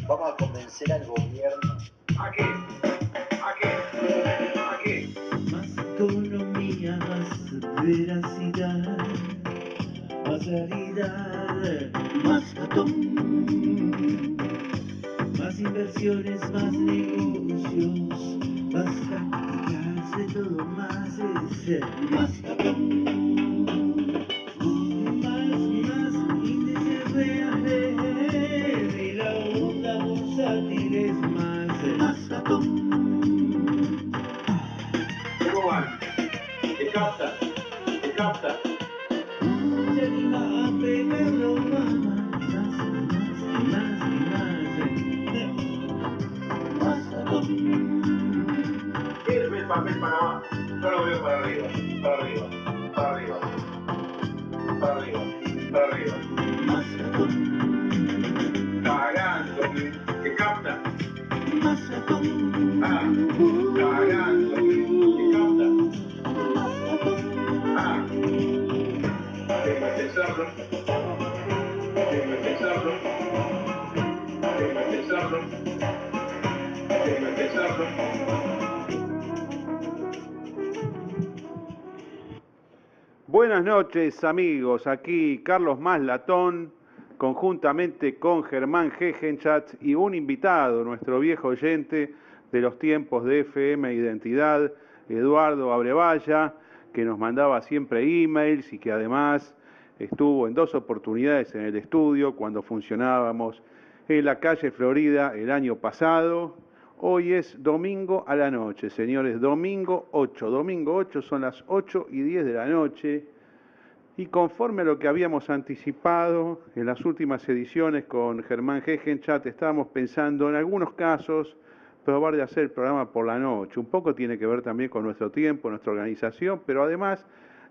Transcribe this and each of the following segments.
Vamos a convencer al gobierno. ¿A qué? ¿A qué? ¿A qué? Más economía, más veracidad, más realidad, más ratón, más inversiones, más negocios, más prácticas, de todo más es ser más ratón. Más índices reales y la onda bursátil es más ratón. ¿Cómo van? ¿Te capta? ¿Te capta? Se anima a pegarlo más ratón. Sirve el papel para abajo. Yo lo veo para arriba. Para arriba. Para arriba. Para arriba. Para arriba. Más ratón. Cagándome. ¿Te capta? Más ratón. Ah. Cagándome. ¿Te capta? Ah. Déjame pensarlo. Déjame pensarlo. Déjame pensarlo. Déjame pensarlo. Buenas noches amigos, aquí Carlos Maslatón, conjuntamente con Germán Gegenchat y un invitado, nuestro viejo oyente de los tiempos de FM Identidad, Eduardo Abrevaya, que nos mandaba siempre emails y que además estuvo en 2 oportunidades en el estudio cuando funcionábamos en la calle Florida el año pasado. Hoy es domingo a la noche, señores, domingo 8, son las 8:10 de la noche, y conforme a lo que habíamos anticipado en las últimas ediciones con Germán Gegenchat, estábamos pensando en algunos casos probar de hacer el programa por la noche. Un poco tiene que ver también con nuestro tiempo, nuestra organización, pero además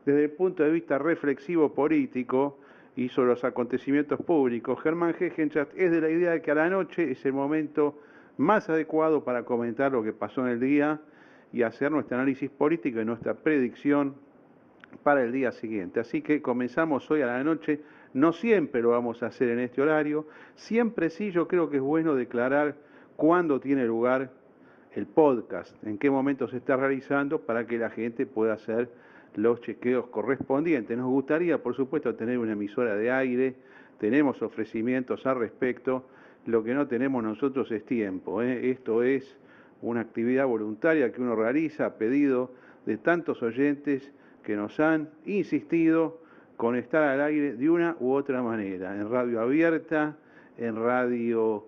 desde el punto de vista reflexivo político y sobre los acontecimientos públicos. Germán Gegenchat es de la idea de que a la noche es el momento más adecuado para comentar lo que pasó en el día y hacer nuestro análisis político y nuestra predicción para el día siguiente. Así que comenzamos hoy a la noche. No siempre lo vamos a hacer en este horario. Siempre sí, yo creo que es bueno declarar cuándo tiene lugar el podcast, en qué momento se está realizando, para que la gente pueda hacer los chequeos correspondientes. Nos gustaría, por supuesto, tener una emisora de aire. Tenemos ofrecimientos al respecto. Lo que no tenemos nosotros es tiempo, ¿eh? Esto es una actividad voluntaria que uno realiza a pedido de tantos oyentes que nos han insistido con estar al aire de una u otra manera, en radio abierta, en radio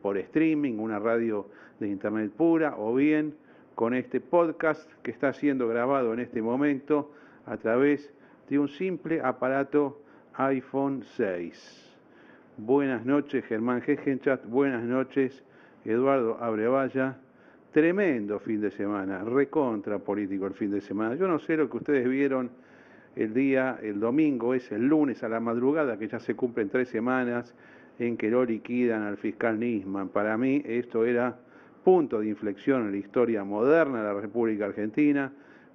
por streaming, una radio de internet pura, o bien con este podcast que está siendo grabado en este momento a través de un simple aparato iPhone 6. Buenas noches, Germán Gegenchat. Buenas noches, Eduardo Abrevaya. Tremendo fin de semana, recontra político el fin de semana. Yo no sé lo que ustedes vieron el domingo, es el lunes a la madrugada, que ya se cumplen 3 semanas en que lo liquidan al fiscal Nisman. Para mí esto era punto de inflexión en la historia moderna de la República Argentina,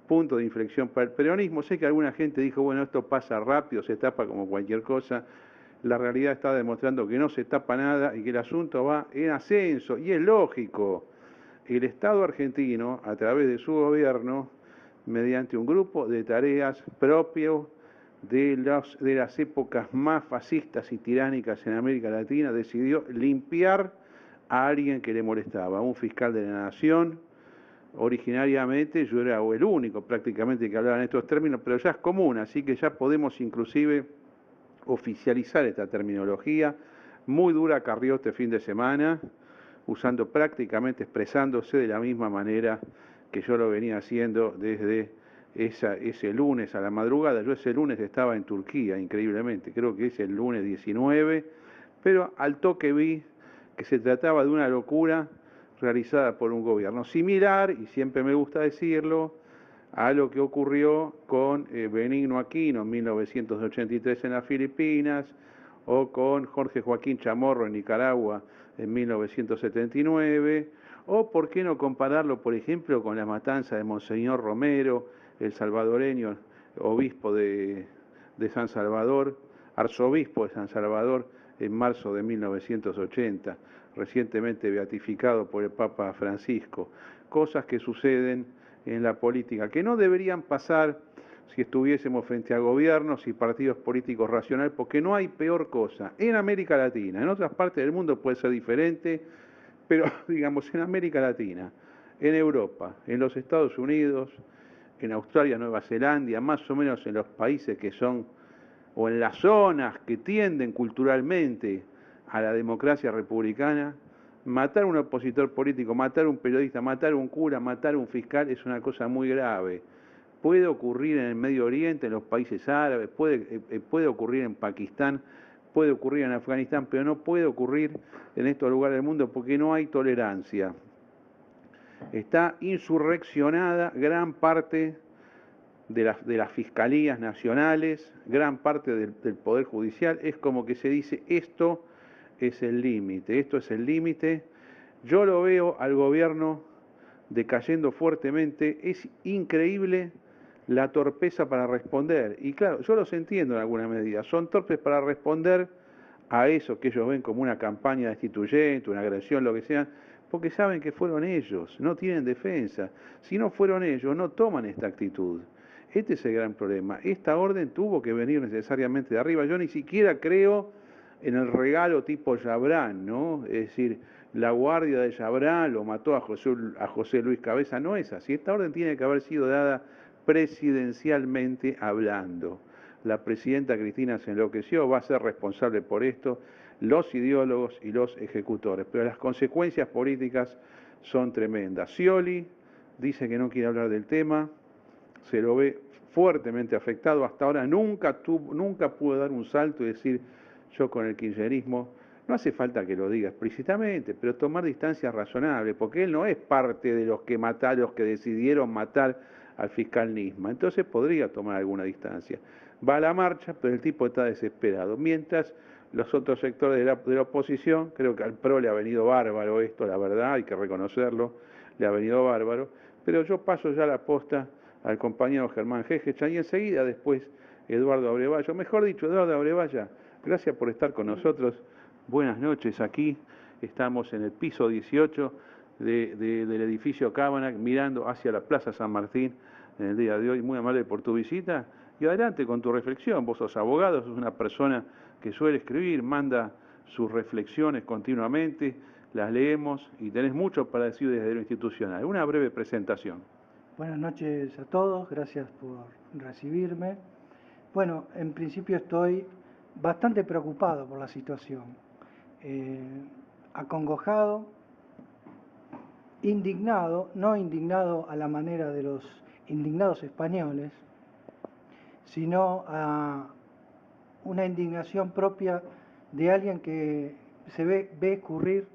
punto de inflexión para el peronismo. Sé que alguna gente dijo, bueno, esto pasa rápido, se tapa como cualquier cosa. La realidad está demostrando que no se tapa nada y que el asunto va en ascenso, y es lógico. El Estado argentino, a través de su gobierno, mediante un grupo de tareas propio de las épocas más fascistas y tiránicas en América Latina, decidió limpiar a alguien que le molestaba, a un fiscal de la Nación. Originariamente yo era el único prácticamente que hablaba en estos términos, pero ya es común, así que ya podemos inclusive oficializar esta terminología. Muy dura carrió este fin de semana, usando prácticamente, expresándose de la misma manera que yo lo venía haciendo desde ese lunes a la madrugada. Yo ese lunes estaba en Turquía, increíblemente, creo que es el lunes 19, pero al toque vi que se trataba de una locura realizada por un gobierno similar, y siempre me gusta decirlo, a lo que ocurrió con Benigno Aquino en 1983 en las Filipinas, o con Jorge Joaquín Chamorro en Nicaragua en 1979, o por qué no compararlo, por ejemplo, con la matanza de Monseñor Romero, el salvadoreño obispo de San Salvador, arzobispo de San Salvador, en marzo de 1980. recientemente beatificado por el Papa Francisco. Cosas que suceden en la política, que no deberían pasar si estuviésemos frente a gobiernos y partidos políticos racionales, porque no hay peor cosa. En América Latina, en otras partes del mundo puede ser diferente, pero digamos en América Latina, en Europa, en los Estados Unidos, en Australia, Nueva Zelanda, más o menos en los países que son, o en las zonas que tienden culturalmente a la democracia republicana, matar a un opositor político, matar a un periodista, matar a un cura, matar a un fiscal es una cosa muy grave. Puede ocurrir en el Medio Oriente, en los países árabes, puede ocurrir en Pakistán, puede ocurrir en Afganistán, pero no puede ocurrir en estos lugares del mundo porque no hay tolerancia. Está insurreccionada gran parte de las fiscalías nacionales, gran parte del Poder Judicial. Es como que se dice, esto es el límite, esto es el límite. Yo lo veo al gobierno decayendo fuertemente. Es increíble la torpeza para responder. Y claro, yo los entiendo en alguna medida. Son torpes para responder a eso que ellos ven como una campaña destituyente, una agresión, lo que sea, porque saben que fueron ellos, no tienen defensa. Si no fueron ellos, no toman esta actitud. Este es el gran problema. Esta orden tuvo que venir necesariamente de arriba. Yo ni siquiera creo en el regalo tipo Chabrán, ¿no? Es decir, la guardia de Chabrán lo mató a José Luis Cabeza. No es así. Esta orden tiene que haber sido dada presidencialmente hablando. La presidenta Cristina se enloqueció, va a ser responsable por esto los ideólogos y los ejecutores, pero las consecuencias políticas son tremendas. Scioli dice que no quiere hablar del tema, se lo ve fuertemente afectado, hasta ahora nunca pudo dar un salto y decir yo con el kirchnerismo. No hace falta que lo diga explícitamente, pero tomar distancias razonables, porque él no es parte de los que decidieron matar al fiscal Nisman, entonces podría tomar alguna distancia. Va a la marcha, pero el tipo está desesperado, mientras los otros sectores de la oposición, creo que al PRO le ha venido bárbaro esto, la verdad, hay que reconocerlo, le ha venido bárbaro, pero yo paso ya la posta al compañero Germán Jejecha y enseguida después Eduardo Abrevaya, mejor dicho, Eduardo Abrevaya, gracias por estar con nosotros, buenas noches, aquí estamos en el piso 18 del edificio Cábanac, mirando hacia la Plaza San Martín en el día de hoy, muy amable por tu visita, y adelante con tu reflexión, vos sos abogado, sos una persona que suele escribir, manda sus reflexiones continuamente, las leemos y tenés mucho para decir desde lo institucional. Una breve presentación. Buenas noches a todos, gracias por recibirme. Bueno, en principio estoy bastante preocupado por la situación, acongojado, indignado, no indignado a la manera de los indignados españoles, sino a una indignación propia de alguien que se ve escurrir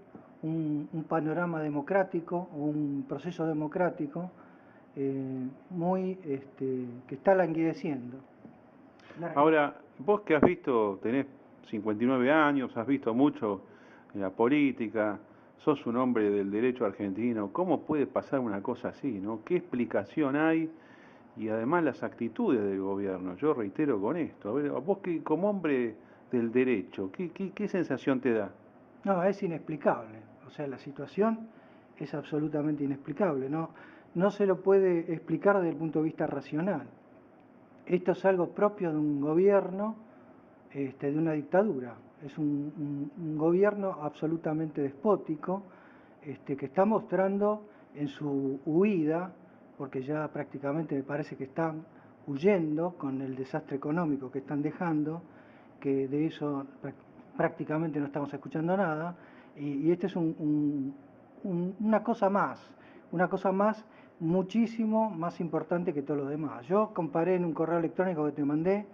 un panorama democrático, un proceso democrático que está languideciendo. Ahora, vos que has visto, tenés 59 años, has visto mucho en la política, sos un hombre del derecho argentino, ¿cómo puede pasar una cosa así, no? ¿Qué explicación hay? Y además las actitudes del gobierno, yo reitero con esto, a ver, vos que como hombre del derecho, ¿qué sensación te da? No, es inexplicable, o sea, la situación es absolutamente inexplicable, no se lo puede explicar desde el punto de vista racional. Esto es algo propio de un gobierno, de una dictadura, es un gobierno absolutamente despótico, que está mostrando en su huida, porque ya prácticamente me parece que están huyendo con el desastre económico que están dejando, que de eso prácticamente no estamos escuchando nada, y este es una cosa más muchísimo más importante que todo lo demás. Yo comparé en un correo electrónico que te mandé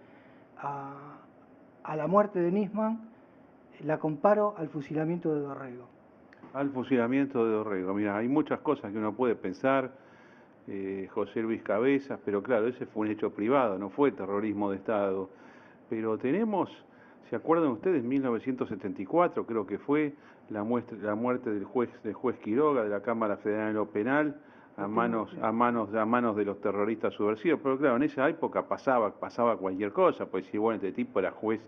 a la muerte de Nisman, la comparo al fusilamiento de Dorrego. Al fusilamiento de Dorrego, mira, hay muchas cosas que uno puede pensar, José Luis Cabezas, pero claro, ese fue un hecho privado, no fue terrorismo de Estado. Pero tenemos, ¿se acuerdan ustedes? 1974 creo que fue la muerte del juez Quiroga de la Cámara Federal en lo Penal a manos de los terroristas subversivos. Pero claro, en esa época pasaba cualquier cosa, pues si bueno, este tipo era juez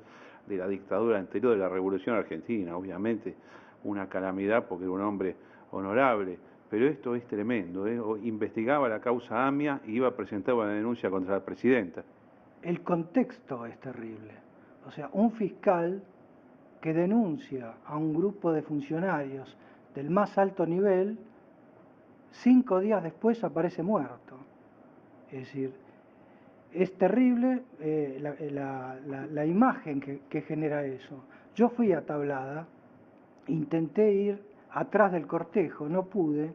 de la dictadura anterior de la Revolución Argentina, obviamente una calamidad porque era un hombre honorable, pero esto es tremendo, ¿eh? Investigaba la causa AMIA y iba a presentar una denuncia contra la presidenta. El contexto es terrible. O sea, un fiscal que denuncia a un grupo de funcionarios del más alto nivel, 5 días después aparece muerto. Es decir, es terrible la imagen que genera eso. Yo fui a Tablada, intenté ir atrás del cortejo, no pude,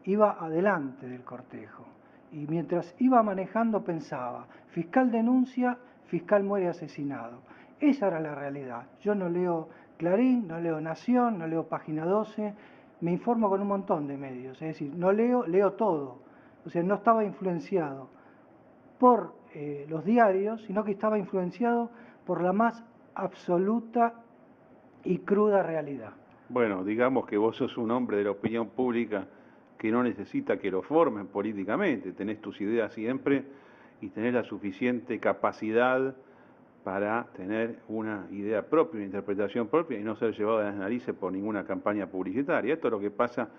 iba adelante del cortejo. Y mientras iba manejando pensaba, fiscal denuncia, fiscal muere asesinado. Esa era la realidad. Yo no leo Clarín, no leo Nación, no leo Página 12, me informo con un montón de medios, es decir, no leo todo. O sea, no estaba influenciado por los diarios, sino que estaba influenciado por la más absoluta y cruda realidad. Bueno, digamos que vos sos un hombre de la opinión pública que no necesita que lo formen políticamente, tenés tus ideas siempre y tenés la suficiente capacidad para tener una idea propia, una interpretación propia y no ser llevado de las narices por ninguna campaña publicitaria. Esto es lo que pasa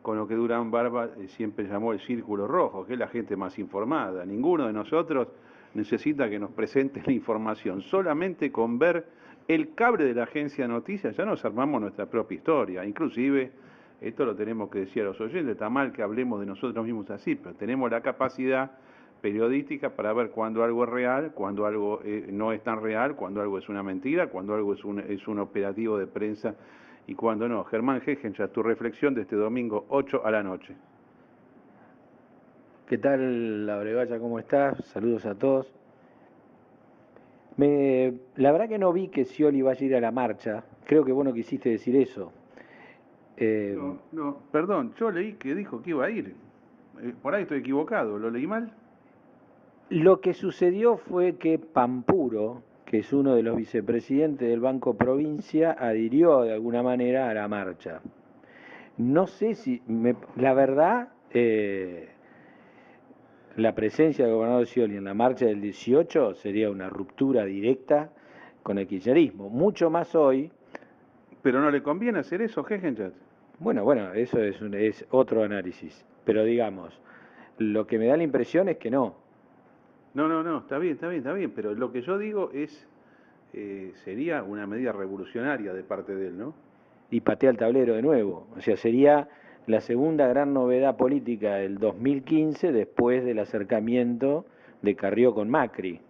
con lo que Durán Barba siempre llamó el círculo rojo, que es la gente más informada. Ninguno de nosotros necesita que nos presente la información, solamente con ver el cable de la agencia de noticias ya nos armamos nuestra propia historia. Inclusive, esto lo tenemos que decir a los oyentes, está mal que hablemos de nosotros mismos así, pero tenemos la capacidad periodística para ver cuando algo es real, cuando algo no es tan real, cuando algo es una mentira, cuando algo es un operativo de prensa y cuando no. Germán Hegencha, tu reflexión de este domingo 8 a la noche. ¿Qué tal, La Bregalla? ¿Cómo estás? Saludos a todos. La verdad que no vi que Scioli vaya a ir a la marcha. Creo que vos no quisiste decir eso. No, perdón, yo leí que dijo que iba a ir. Por ahí estoy equivocado, ¿lo leí mal? Lo que sucedió fue que Pampuro, que es uno de los vicepresidentes del Banco Provincia, adhirió de alguna manera a la marcha. No sé si, la verdad, la presencia del gobernador Scioli en la marcha del 18 sería una ruptura directa con el kirchnerismo, mucho más hoy. Pero no le conviene hacer eso, Hegenchat. Bueno, eso es otro análisis, pero digamos, lo que me da la impresión es que no. No, está bien, pero lo que yo digo es, sería una medida revolucionaria de parte de él, ¿no? Y patea el tablero de nuevo, o sea, sería la segunda gran novedad política del 2015 después del acercamiento de Carrió con Macri.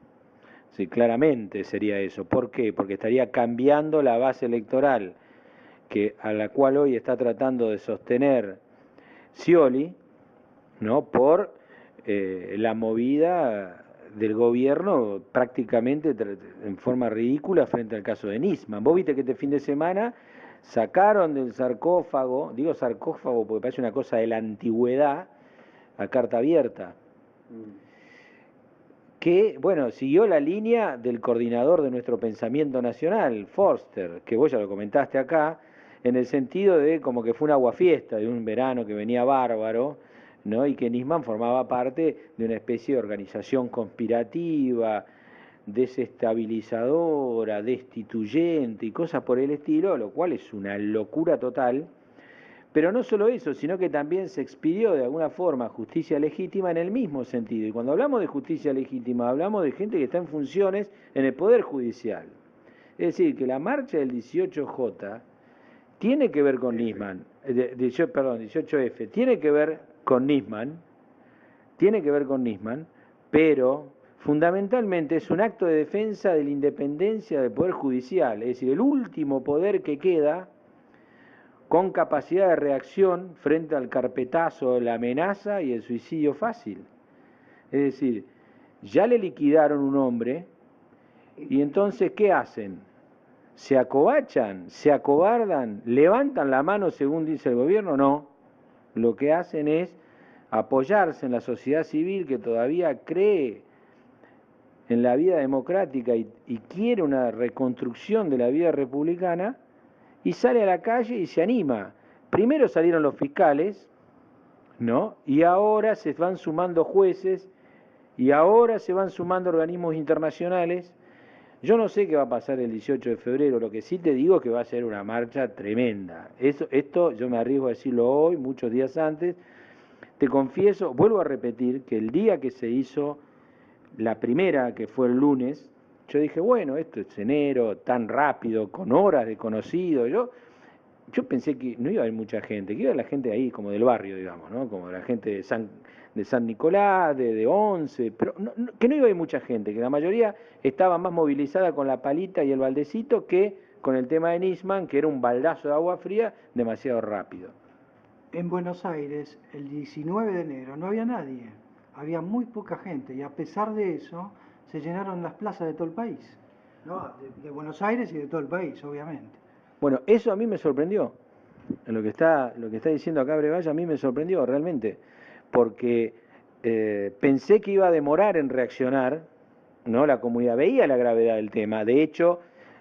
Sí, claramente sería eso. ¿Por qué? Porque estaría cambiando la base electoral a la cual hoy está tratando de sostener Scioli, ¿no? Por la movida del gobierno prácticamente en forma ridícula frente al caso de Nisman. Vos viste que este fin de semana sacaron del sarcófago, digo sarcófago porque parece una cosa de la antigüedad, a carta abierta, que, bueno, siguió la línea del coordinador de nuestro pensamiento nacional, Forster, que vos ya lo comentaste acá, en el sentido de como que fue una aguafiesta de un verano que venía bárbaro, ¿no? Y que Nisman formaba parte de una especie de organización conspirativa, desestabilizadora, destituyente y cosas por el estilo, lo cual es una locura total. Pero no solo eso, sino que también se expidió de alguna forma justicia legítima en el mismo sentido. Y cuando hablamos de justicia legítima, hablamos de gente que está en funciones en el Poder Judicial. Es decir, que la marcha del 18J tiene que ver con Nisman, 18F, tiene que ver con Nisman, pero fundamentalmente es un acto de defensa de la independencia del Poder Judicial, es decir, el último poder que queda con capacidad de reacción frente al carpetazo, la amenaza y el suicidio fácil. Es decir, ya le liquidaron un hombre y entonces, ¿qué hacen? ¿Se acobachan? ¿Se acobardan? ¿Levantan la mano según dice el gobierno? No. Lo que hacen es apoyarse en la sociedad civil que todavía cree en la vida democrática y quiere una reconstrucción de la vida republicana, y sale a la calle y se anima. Primero salieron los fiscales, ¿no? Y ahora se van sumando jueces, y ahora se van sumando organismos internacionales Yo no sé qué va a pasar el 18 de febrero, lo que sí te digo es que va a ser una marcha tremenda. Esto yo me arriesgo a decirlo hoy, muchos días antes. Te confieso, vuelvo a repetir, que el día que se hizo la primera, que fue el lunes, yo dije, bueno, esto es enero, tan rápido, con horas de conocido. Yo pensé que no iba a haber mucha gente, que iba la gente ahí como del barrio, digamos, ¿no? Como la gente de San Nicolás, de Once, pero que no iba a haber mucha gente, que la mayoría estaba más movilizada con la palita y el baldecito que con el tema de Nisman, que era un baldazo de agua fría demasiado rápido. En Buenos Aires, el 19 de enero, no había nadie, había muy poca gente y a pesar de eso se llenaron las plazas de todo el país, ¿no? De Buenos Aires y de todo el país, obviamente. Bueno, eso a mí me sorprendió. Lo que está diciendo acá Brevalla a mí me sorprendió realmente, porque pensé que iba a demorar en reaccionar, ¿no? La comunidad veía la gravedad del tema. De hecho,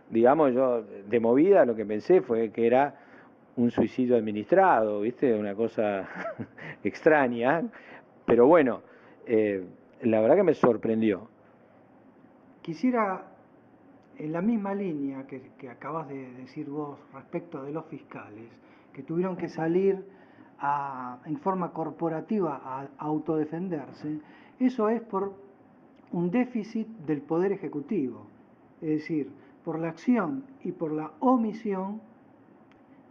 digamos, yo de movida lo que pensé fue que era un suicidio administrado, ¿viste? Una cosa extraña, pero bueno, la verdad que me sorprendió. Quisiera, en la misma línea que acabas de decir vos respecto de los fiscales, que tuvieron que salir en forma corporativa a autodefenderse, eso es por un déficit del Poder Ejecutivo, es decir, por la acción y por la omisión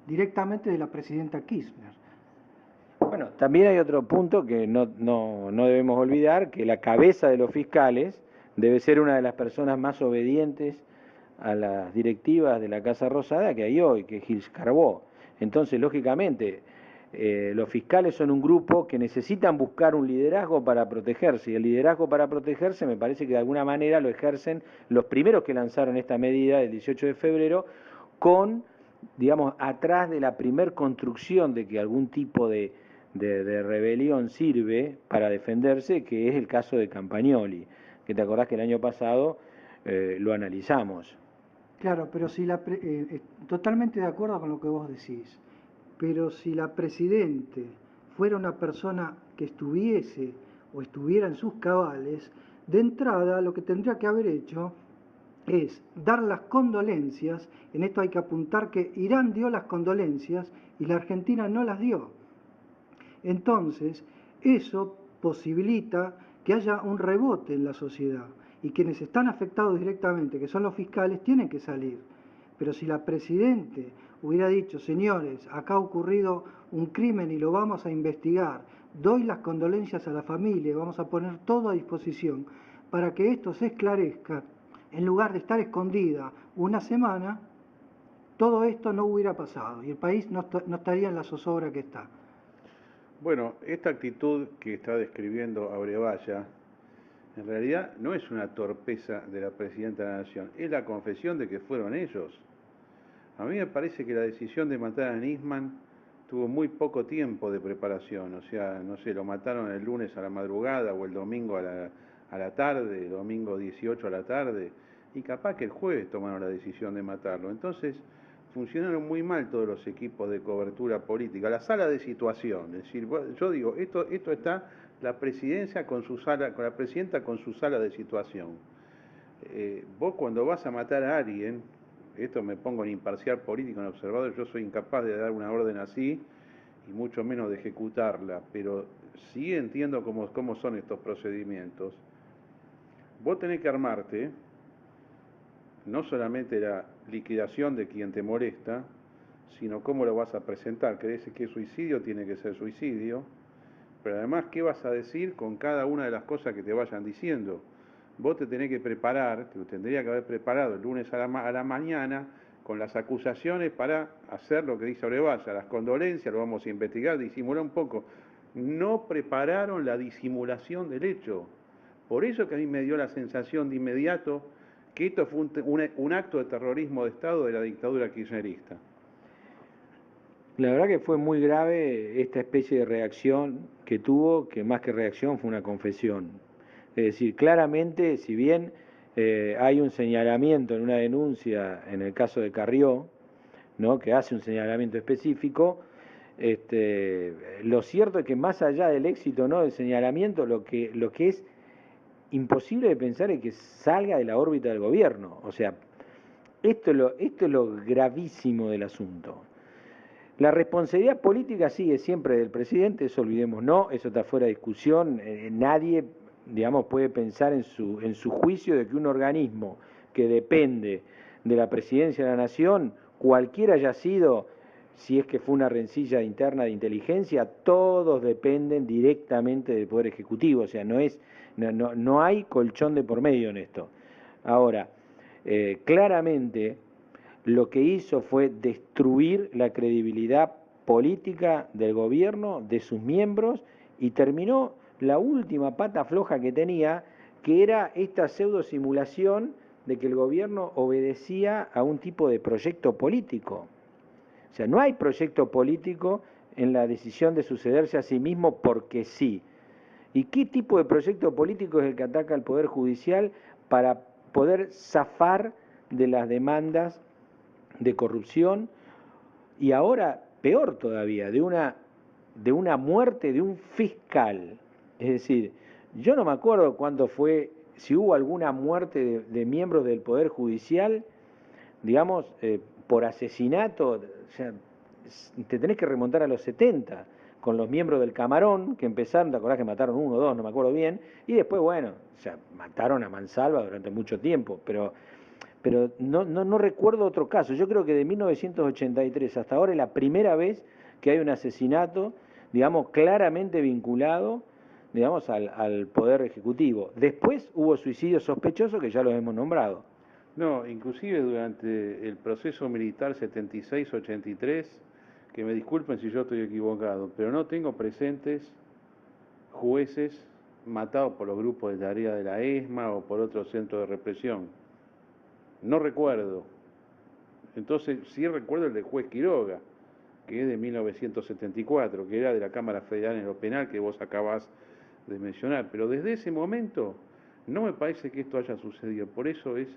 directamente de la presidenta Kirchner. Bueno, también hay otro punto que no debemos olvidar, que la cabeza de los fiscales debe ser una de las personas más obedientes a las directivas de la Casa Rosada que hay hoy, que es Gil Carbó. Entonces, lógicamente, los fiscales son un grupo que necesitan buscar un liderazgo para protegerse, y el liderazgo para protegerse me parece que de alguna manera lo ejercen los primeros que lanzaron esta medida del 18 de febrero con, digamos, atrás de la primer construcción de que algún tipo de rebelión sirve para defenderse, que es el caso de Campagnoli, que te acordás que el año pasado lo analizamos. Claro, pero si totalmente de acuerdo con lo que vos decís, pero si la Presidente fuera una persona que estuviese o estuviera en sus cabales, de entrada lo que tendría que haber hecho es dar las condolencias. En esto hay que apuntar que Irán dio las condolencias y la Argentina no las dio. Entonces, eso posibilita que haya un rebote en la sociedad y quienes están afectados directamente, que son los fiscales, tienen que salir. Pero si la Presidente hubiera dicho, señores, acá ha ocurrido un crimen y lo vamos a investigar, doy las condolencias a la familia, vamos a poner todo a disposición para que esto se esclarezca, en lugar de estar escondida una semana, todo esto no hubiera pasado y el país no estaría en la zozobra que está. Bueno, esta actitud que está describiendo Abrevaya, en realidad no es una torpeza de la Presidenta de la Nación, es la confesión de que fueron ellos. A mí me parece que la decisión de matar a Nisman tuvo muy poco tiempo de preparación, o sea, no sé, lo mataron el lunes a la madrugada o el domingo a la tarde, domingo 18 a la tarde, y capaz que el jueves tomaron la decisión de matarlo. Entonces, funcionaron muy mal todos los equipos de cobertura política, la sala de situación, es decir, yo digo, esto está la presidencia con su sala, con la presidenta con su sala de situación. Vos cuando vas a matar a alguien, esto me pongo en imparcial político, en observador, yo soy incapaz de dar una orden así y mucho menos de ejecutarla, pero sí entiendo cómo son estos procedimientos. Vos tenés que armarte no solamente la liquidación de quien te molesta, sino cómo lo vas a presentar. ¿Querés que es suicidio? Tiene que ser suicidio. Pero además, ¿qué vas a decir con cada una de las cosas que te vayan diciendo? Vos te tenés que preparar, te lo tendría que haber preparado el lunes a la mañana, con las acusaciones para hacer lo que dice Abrevaya, las condolencias, lo vamos a investigar, disimular un poco. No prepararon la disimulación del hecho. Por eso que a mí me dio la sensación de inmediato que esto fue un acto de terrorismo de Estado de la dictadura kirchnerista. La verdad que fue muy grave esta especie de reacción que tuvo, que más que reacción fue una confesión. Es decir, claramente, si bien hay un señalamiento en una denuncia en el caso de Carrió, ¿no?, que hace un señalamiento específico, lo cierto es que más allá del éxito, ¿no?, del señalamiento, lo que es imposible de pensar en que salga de la órbita del gobierno. O sea, esto es lo gravísimo del asunto. La responsabilidad política sigue siempre del presidente, eso olvidemos, no, eso está fuera de discusión. Nadie, digamos, puede pensar en su juicio de que un organismo que depende de la presidencia de la nación, cualquiera haya sido, si es que fue una rencilla interna de inteligencia, todos dependen directamente del Poder Ejecutivo, o sea, no hay colchón de por medio en esto. Ahora, claramente lo que hizo fue destruir la credibilidad política del gobierno, de sus miembros, y terminó la última pata floja que tenía, que era esta pseudo simulación de que el gobierno obedecía a un tipo de proyecto político. O sea, no hay proyecto político en la decisión de sucederse a sí mismo porque sí. ¿Y qué tipo de proyecto político es el que ataca al Poder Judicial para poder zafar de las demandas de corrupción y ahora, peor todavía, de una muerte de un fiscal? Es decir, yo no me acuerdo cuándo fue, si hubo alguna muerte de miembros del Poder Judicial, digamos, por asesinato. O sea, te tenés que remontar a los 70, con los miembros del Camarón, que empezaron, te acordás que mataron 1 o 2, no me acuerdo bien, y después, bueno, o sea, mataron a mansalva durante mucho tiempo, pero no recuerdo otro caso. Yo creo que de 1983 hasta ahora es la primera vez que hay un asesinato, digamos, claramente vinculado, digamos, al Poder Ejecutivo. Después hubo suicidios sospechosos que ya los hemos nombrado. No, inclusive durante el proceso militar 76-83, que me disculpen si yo estoy equivocado, pero no tengo presentes jueces matados por los grupos de tarea de la ESMA o por otro centro de represión. No recuerdo. Entonces sí recuerdo el del juez Quiroga, que es de 1974, que era de la Cámara Federal en lo penal que vos acabás de mencionar. Pero desde ese momento no me parece que esto haya sucedido. Por eso es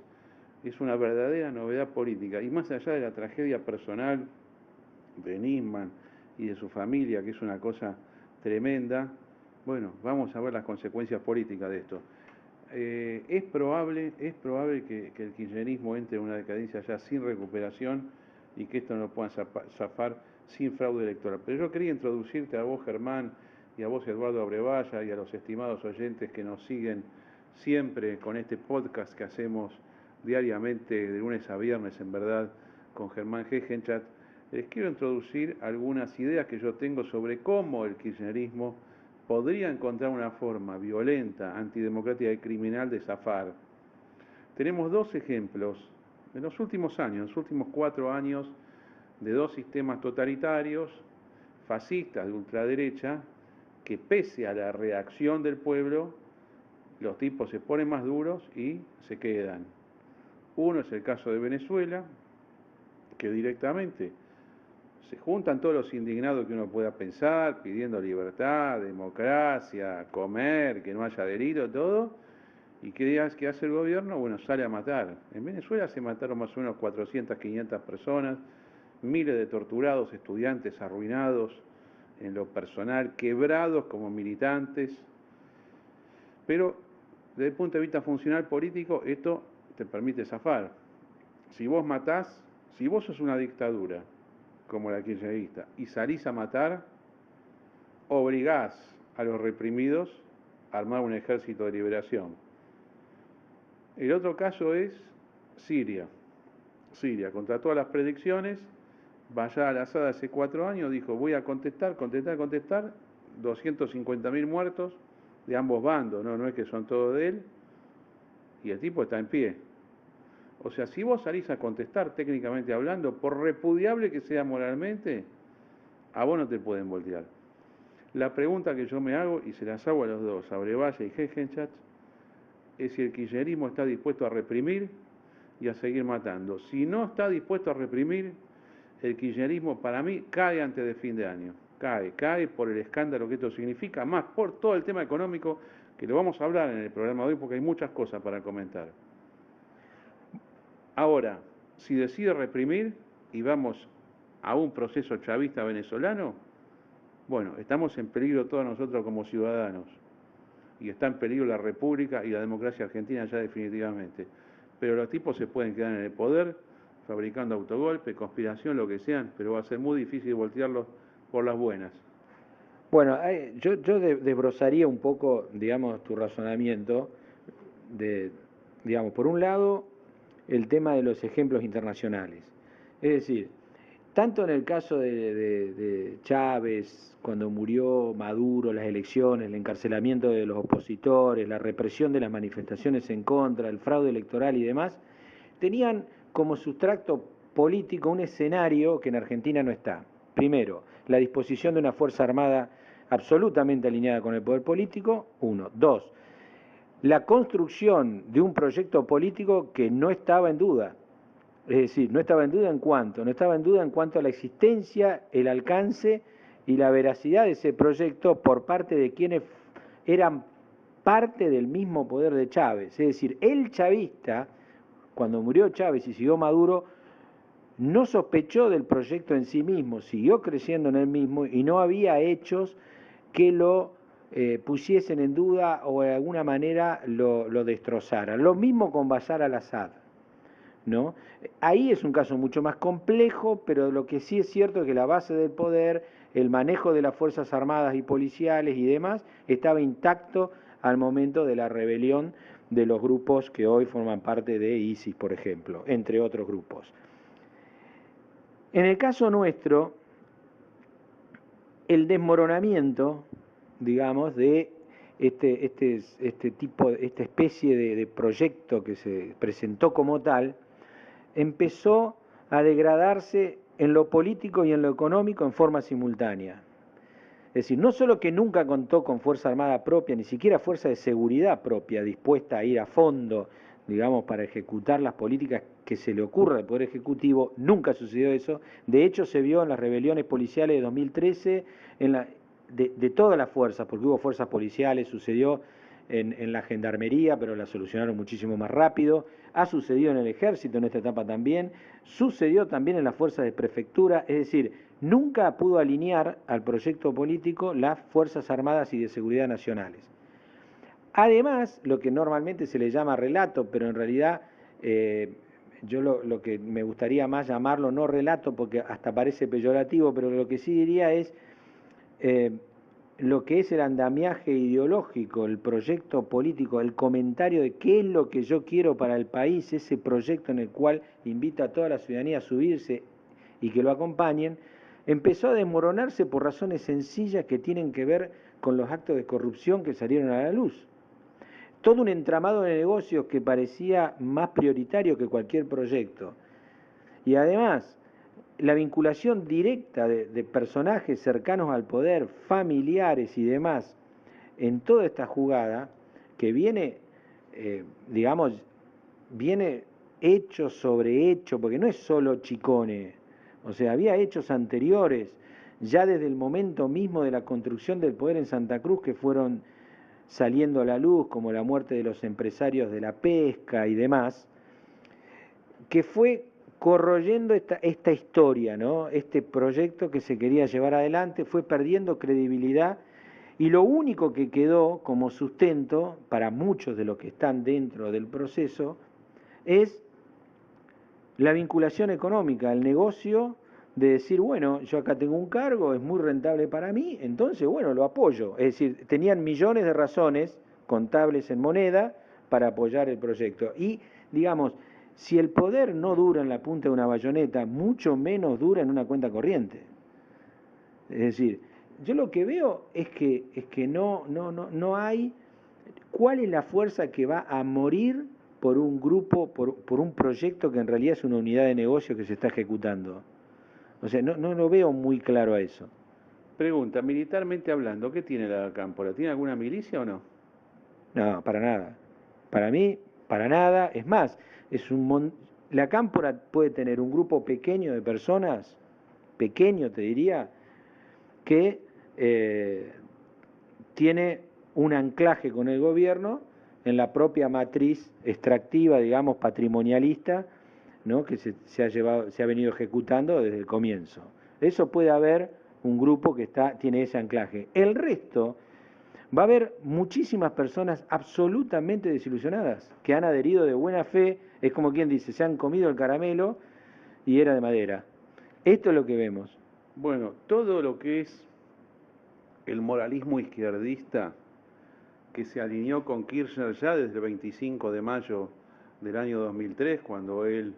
una verdadera novedad política. Y más allá de la tragedia personal de Nisman y de su familia, que es una cosa tremenda, bueno, vamos a ver las consecuencias políticas de esto. Es probable que el kirchnerismo entre en una decadencia ya sin recuperación y que esto no lo puedan zafar sin fraude electoral. Pero yo quería introducirte a vos, Germán, y a vos, Eduardo Abrevaya, y a los estimados oyentes que nos siguen siempre con este podcast que hacemos diariamente de lunes a viernes, en verdad, con Germán Gegenchat. Les quiero introducir algunas ideas que yo tengo sobre cómo el kirchnerismo podría encontrar una forma violenta, antidemocrática y criminal de zafar. Tenemos 2 ejemplos en los últimos años, los últimos 4 años, de 2 sistemas totalitarios, fascistas de ultraderecha, que pese a la reacción del pueblo, los tipos se ponen más duros y se quedan. Uno es el caso de Venezuela, que directamente se juntan todos los indignados que uno pueda pensar, pidiendo libertad, democracia, comer, que no haya delito, todo. ¿Y qué hace el gobierno? Bueno, sale a matar. En Venezuela se mataron más o menos 400, 500 personas, miles de torturados, estudiantes arruinados en lo personal, quebrados como militantes. Pero desde el punto de vista funcional político, esto te permite zafar. Si vos matás, si vos sos una dictadura, como la kirchnerista, y salís a matar, obligás a los reprimidos a armar un ejército de liberación. El otro caso es Siria. Siria, contra todas las predicciones, Bashar al-Assad hace 4 años dijo, voy a contestar, 250.000 muertos de ambos bandos, no es que son todos de él, y el tipo está en pie. O sea, si vos salís a contestar, técnicamente hablando, por repudiable que sea moralmente, a vos no te pueden voltear. La pregunta que yo me hago, y se las hago a los dos, a Abrevaya y Gegenchat, es si el kirchnerismo está dispuesto a reprimir y a seguir matando. Si no está dispuesto a reprimir, el kirchnerismo para mí cae antes de fin de año. Cae por el escándalo que esto significa, más por todo el tema económico, que lo vamos a hablar en el programa de hoy porque hay muchas cosas para comentar. Ahora, si decide reprimir y vamos a un proceso chavista venezolano, bueno, estamos en peligro todos nosotros como ciudadanos. y está en peligro la República y la democracia argentina ya definitivamente. Pero los tipos se pueden quedar en el poder, fabricando autogolpes, conspiración, lo que sean, pero va a ser muy difícil voltearlos por las buenas. Bueno, yo desbrozaría un poco, digamos, tu razonamiento digamos, por un lado, el tema de los ejemplos internacionales. Es decir, tanto en el caso de Chávez, cuando murió Maduro, las elecciones, el encarcelamiento de los opositores, la represión de las manifestaciones en contra, el fraude electoral y demás, tenían como sustrato político un escenario que en Argentina no está. Primero, la disposición de una fuerza armada absolutamente alineada con el poder político, uno. Dos, la construcción de un proyecto político que no estaba en duda. Es decir, no estaba en duda en cuanto, no estaba en duda en cuanto a la existencia, el alcance y la veracidad de ese proyecto por parte de quienes eran parte del mismo poder de Chávez. Es decir, el chavista, cuando murió Chávez y siguió Maduro, no sospechó del proyecto en sí mismo, siguió creciendo en él mismo y no había hechos que lo pusiesen en duda o de alguna manera lo destrozaran. Lo mismo con Bashar al-Assad, ¿no? Ahí es un caso mucho más complejo, pero lo que sí es cierto es que la base del poder, el manejo de las fuerzas armadas y policiales y demás, estaba intacto al momento de la rebelión de los grupos que hoy forman parte de ISIS, por ejemplo, entre otros grupos. En el caso nuestro, el desmoronamiento, digamos, de esta especie de proyecto que se presentó como tal, empezó a degradarse en lo político y en lo económico en forma simultánea. Es decir, no solo que nunca contó con fuerza armada propia, ni siquiera fuerza de seguridad propia, dispuesta a ir a fondo, digamos, para ejecutar las políticas que se le ocurra al Poder Ejecutivo, nunca sucedió eso. De hecho, se vio en las rebeliones policiales de 2013, de todas las fuerzas, porque hubo fuerzas policiales, sucedió en la gendarmería, pero la solucionaron muchísimo más rápido, ha sucedido en el ejército en esta etapa también, sucedió también en las fuerzas de prefectura, es decir, nunca pudo alinear al proyecto político las Fuerzas Armadas y de Seguridad Nacionales. Además, lo que normalmente se le llama relato, pero en realidad yo lo que me gustaría más llamarlo, no relato porque hasta parece peyorativo, pero lo que sí diría es lo que es el andamiaje ideológico, el proyecto político, el comentario de qué es lo que yo quiero para el país, ese proyecto en el cual invita a toda la ciudadanía a subirse y que lo acompañen, empezó a desmoronarse por razones sencillas que tienen que ver con los actos de corrupción que salieron a la luz. Todo un entramado de negocios que parecía más prioritario que cualquier proyecto. Y además, la vinculación directa de personajes cercanos al poder, familiares y demás, en toda esta jugada, que viene, digamos, viene hecho sobre hecho, porque no es solo Chicone, o sea, había hechos anteriores, ya desde el momento mismo de la construcción del poder en Santa Cruz, que fueron saliendo a la luz, como la muerte de los empresarios de la pesca y demás, que fue corroyendo esta historia, ¿no? Este proyecto que se quería llevar adelante fue perdiendo credibilidad y lo único que quedó como sustento para muchos de los que están dentro del proceso es la vinculación económica, el negocio de decir, bueno, yo acá tengo un cargo, es muy rentable para mí, entonces, bueno, lo apoyo. Es decir, tenían millones de razones contables en moneda para apoyar el proyecto. Y, digamos, si el poder no dura en la punta de una bayoneta, mucho menos dura en una cuenta corriente. Es decir, yo lo que veo es que no hay... ¿Cuál es la fuerza que va a morir por un grupo, por un proyecto que en realidad es una unidad de negocio que se está ejecutando? O sea, no lo veo muy claro a eso. Pregunta, militarmente hablando, ¿qué tiene la Cámpora? ¿Tiene alguna milicia o no? No, para nada. Para mí, para nada. Es más, la Cámpora puede tener un grupo pequeño de personas, pequeño te diría, que tiene un anclaje con el gobierno en la propia matriz extractiva, digamos, patrimonialista, ¿no? Que se ha venido ejecutando desde el comienzo. Eso puede haber un grupo que tiene ese anclaje. El resto, va a haber muchísimas personas absolutamente desilusionadas, que han adherido de buena fe, es como quien dice, se han comido el caramelo y era de madera. Esto es lo que vemos. Bueno, todo lo que es el moralismo izquierdista que se alineó con Kirchner ya desde el 25 de mayo del año 2003, cuando él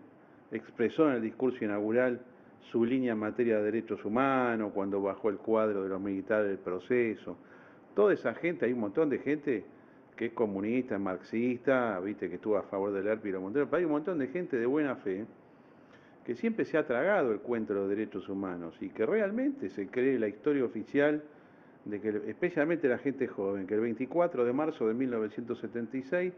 expresó en el discurso inaugural su línea en materia de derechos humanos, cuando bajó el cuadro de los militares del proceso. Toda esa gente, hay un montón de gente que es comunista, marxista, viste que estuvo a favor del ERP y lo Montero, pero hay un montón de gente de buena fe que siempre se ha tragado el cuento de los derechos humanos y que realmente se cree la historia oficial de que, especialmente la gente joven, que el 24 de marzo de 1976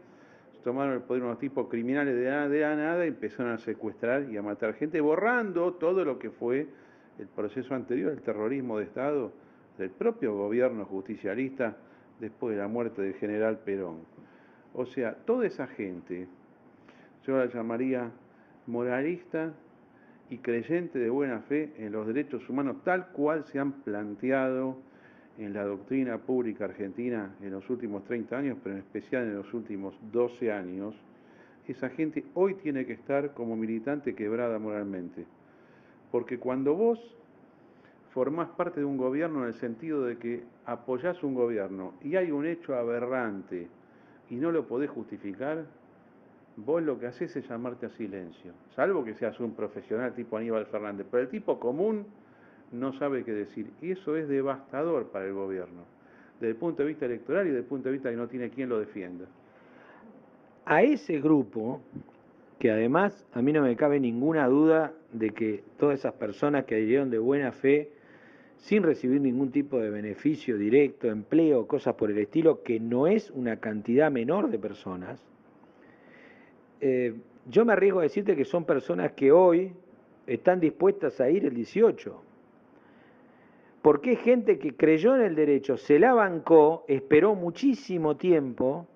tomaron el poder unos tipos criminales de la nada y empezaron a secuestrar y a matar gente, borrando todo lo que fue el proceso anterior, el terrorismo de Estado del propio gobierno justicialista después de la muerte del general Perón. O sea, toda esa gente, yo la llamaría moralista y creyente de buena fe en los derechos humanos tal cual se han planteado en la doctrina pública argentina en los últimos 30 años, pero en especial en los últimos 12 años, esa gente hoy tiene que estar como militante quebrada moralmente. Porque cuando vos formás parte de un gobierno en el sentido de que apoyás un gobierno y hay un hecho aberrante y no lo podés justificar, vos lo que haces es llamarte a silencio, salvo que seas un profesional tipo Aníbal Fernández, pero el tipo común no sabe qué decir, y eso es devastador para el gobierno, desde el punto de vista electoral y desde el punto de vista que no tiene quien lo defienda. A ese grupo, que además a mí no me cabe ninguna duda de que todas esas personas que adhirieron de buena fe, sin recibir ningún tipo de beneficio directo, empleo, cosas por el estilo, que no es una cantidad menor de personas, yo me arriesgo a decirte que son personas que hoy están dispuestas a ir el 18. Porque es gente que creyó en el derecho, se la bancó, esperó muchísimo tiempo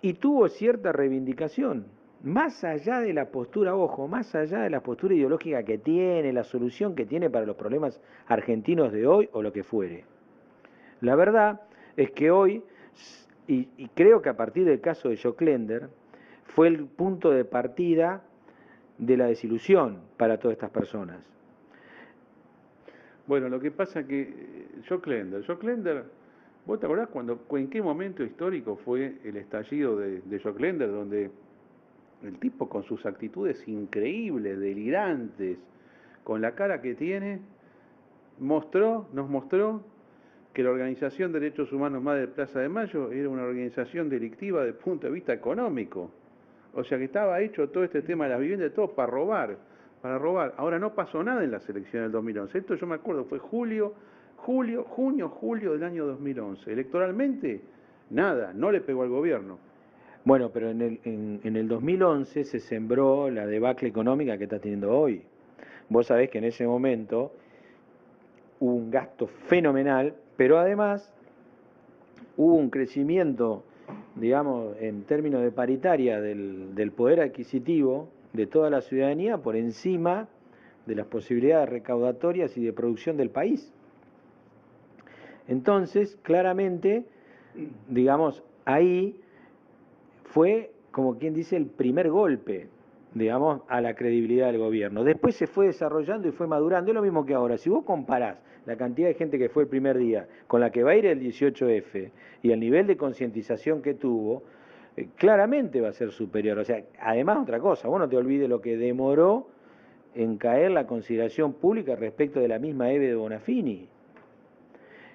y tuvo cierta reivindicación. Más allá de la postura, ojo, más allá de la postura ideológica que tiene, la solución que tiene para los problemas argentinos de hoy o lo que fuere. La verdad es que hoy, y creo que a partir del caso de Joclender, fue el punto de partida de la desilusión para todas estas personas. Bueno, lo que pasa que Joclender, ¿vos te acordás en qué momento histórico fue el estallido de Joclender, donde el tipo con sus actitudes increíbles, delirantes, con la cara que tiene, nos mostró que la Organización de Derechos Humanos Madre de Plaza de Mayo era una organización delictiva desde el punto de vista económico? O sea que estaba hecho todo este tema de las viviendas, todo para robar. Ahora no pasó nada en las elecciones del 2011. Esto yo me acuerdo, fue junio, julio del año 2011. Electoralmente, nada, no le pegó al gobierno. Bueno, pero en el 2011 se sembró la debacle económica que está teniendo hoy. Vos sabés que en ese momento hubo un gasto fenomenal, pero además hubo un crecimiento, digamos, en términos de paritaria del poder adquisitivo de toda la ciudadanía por encima de las posibilidades recaudatorias y de producción del país. Entonces, claramente, digamos, ahí fue, como quien dice, el primer golpe, digamos, a la credibilidad del gobierno. Después se fue desarrollando y fue madurando. Es lo mismo que ahora. Si vos comparás la cantidad de gente que fue el primer día con la que va a ir el 18F y el nivel de concientización que tuvo, claramente va a ser superior. O sea, además otra cosa, vos no te olvides lo que demoró en caer la consideración pública respecto de la misma Eve de Bonafini.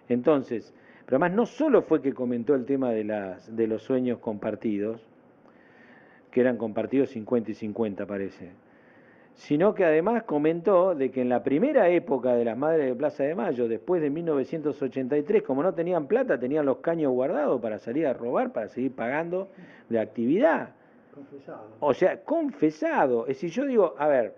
Entonces, pero además no solo fue que comentó el tema de los sueños compartidos, que eran compartidos 50 y 50 parece, sino que además comentó de que en la primera época de las Madres de Plaza de Mayo, después de 1983, como no tenían plata, tenían los caños guardados para salir a robar, para seguir pagando de actividad. Confesado. O sea, confesado. Es decir, yo digo, a ver,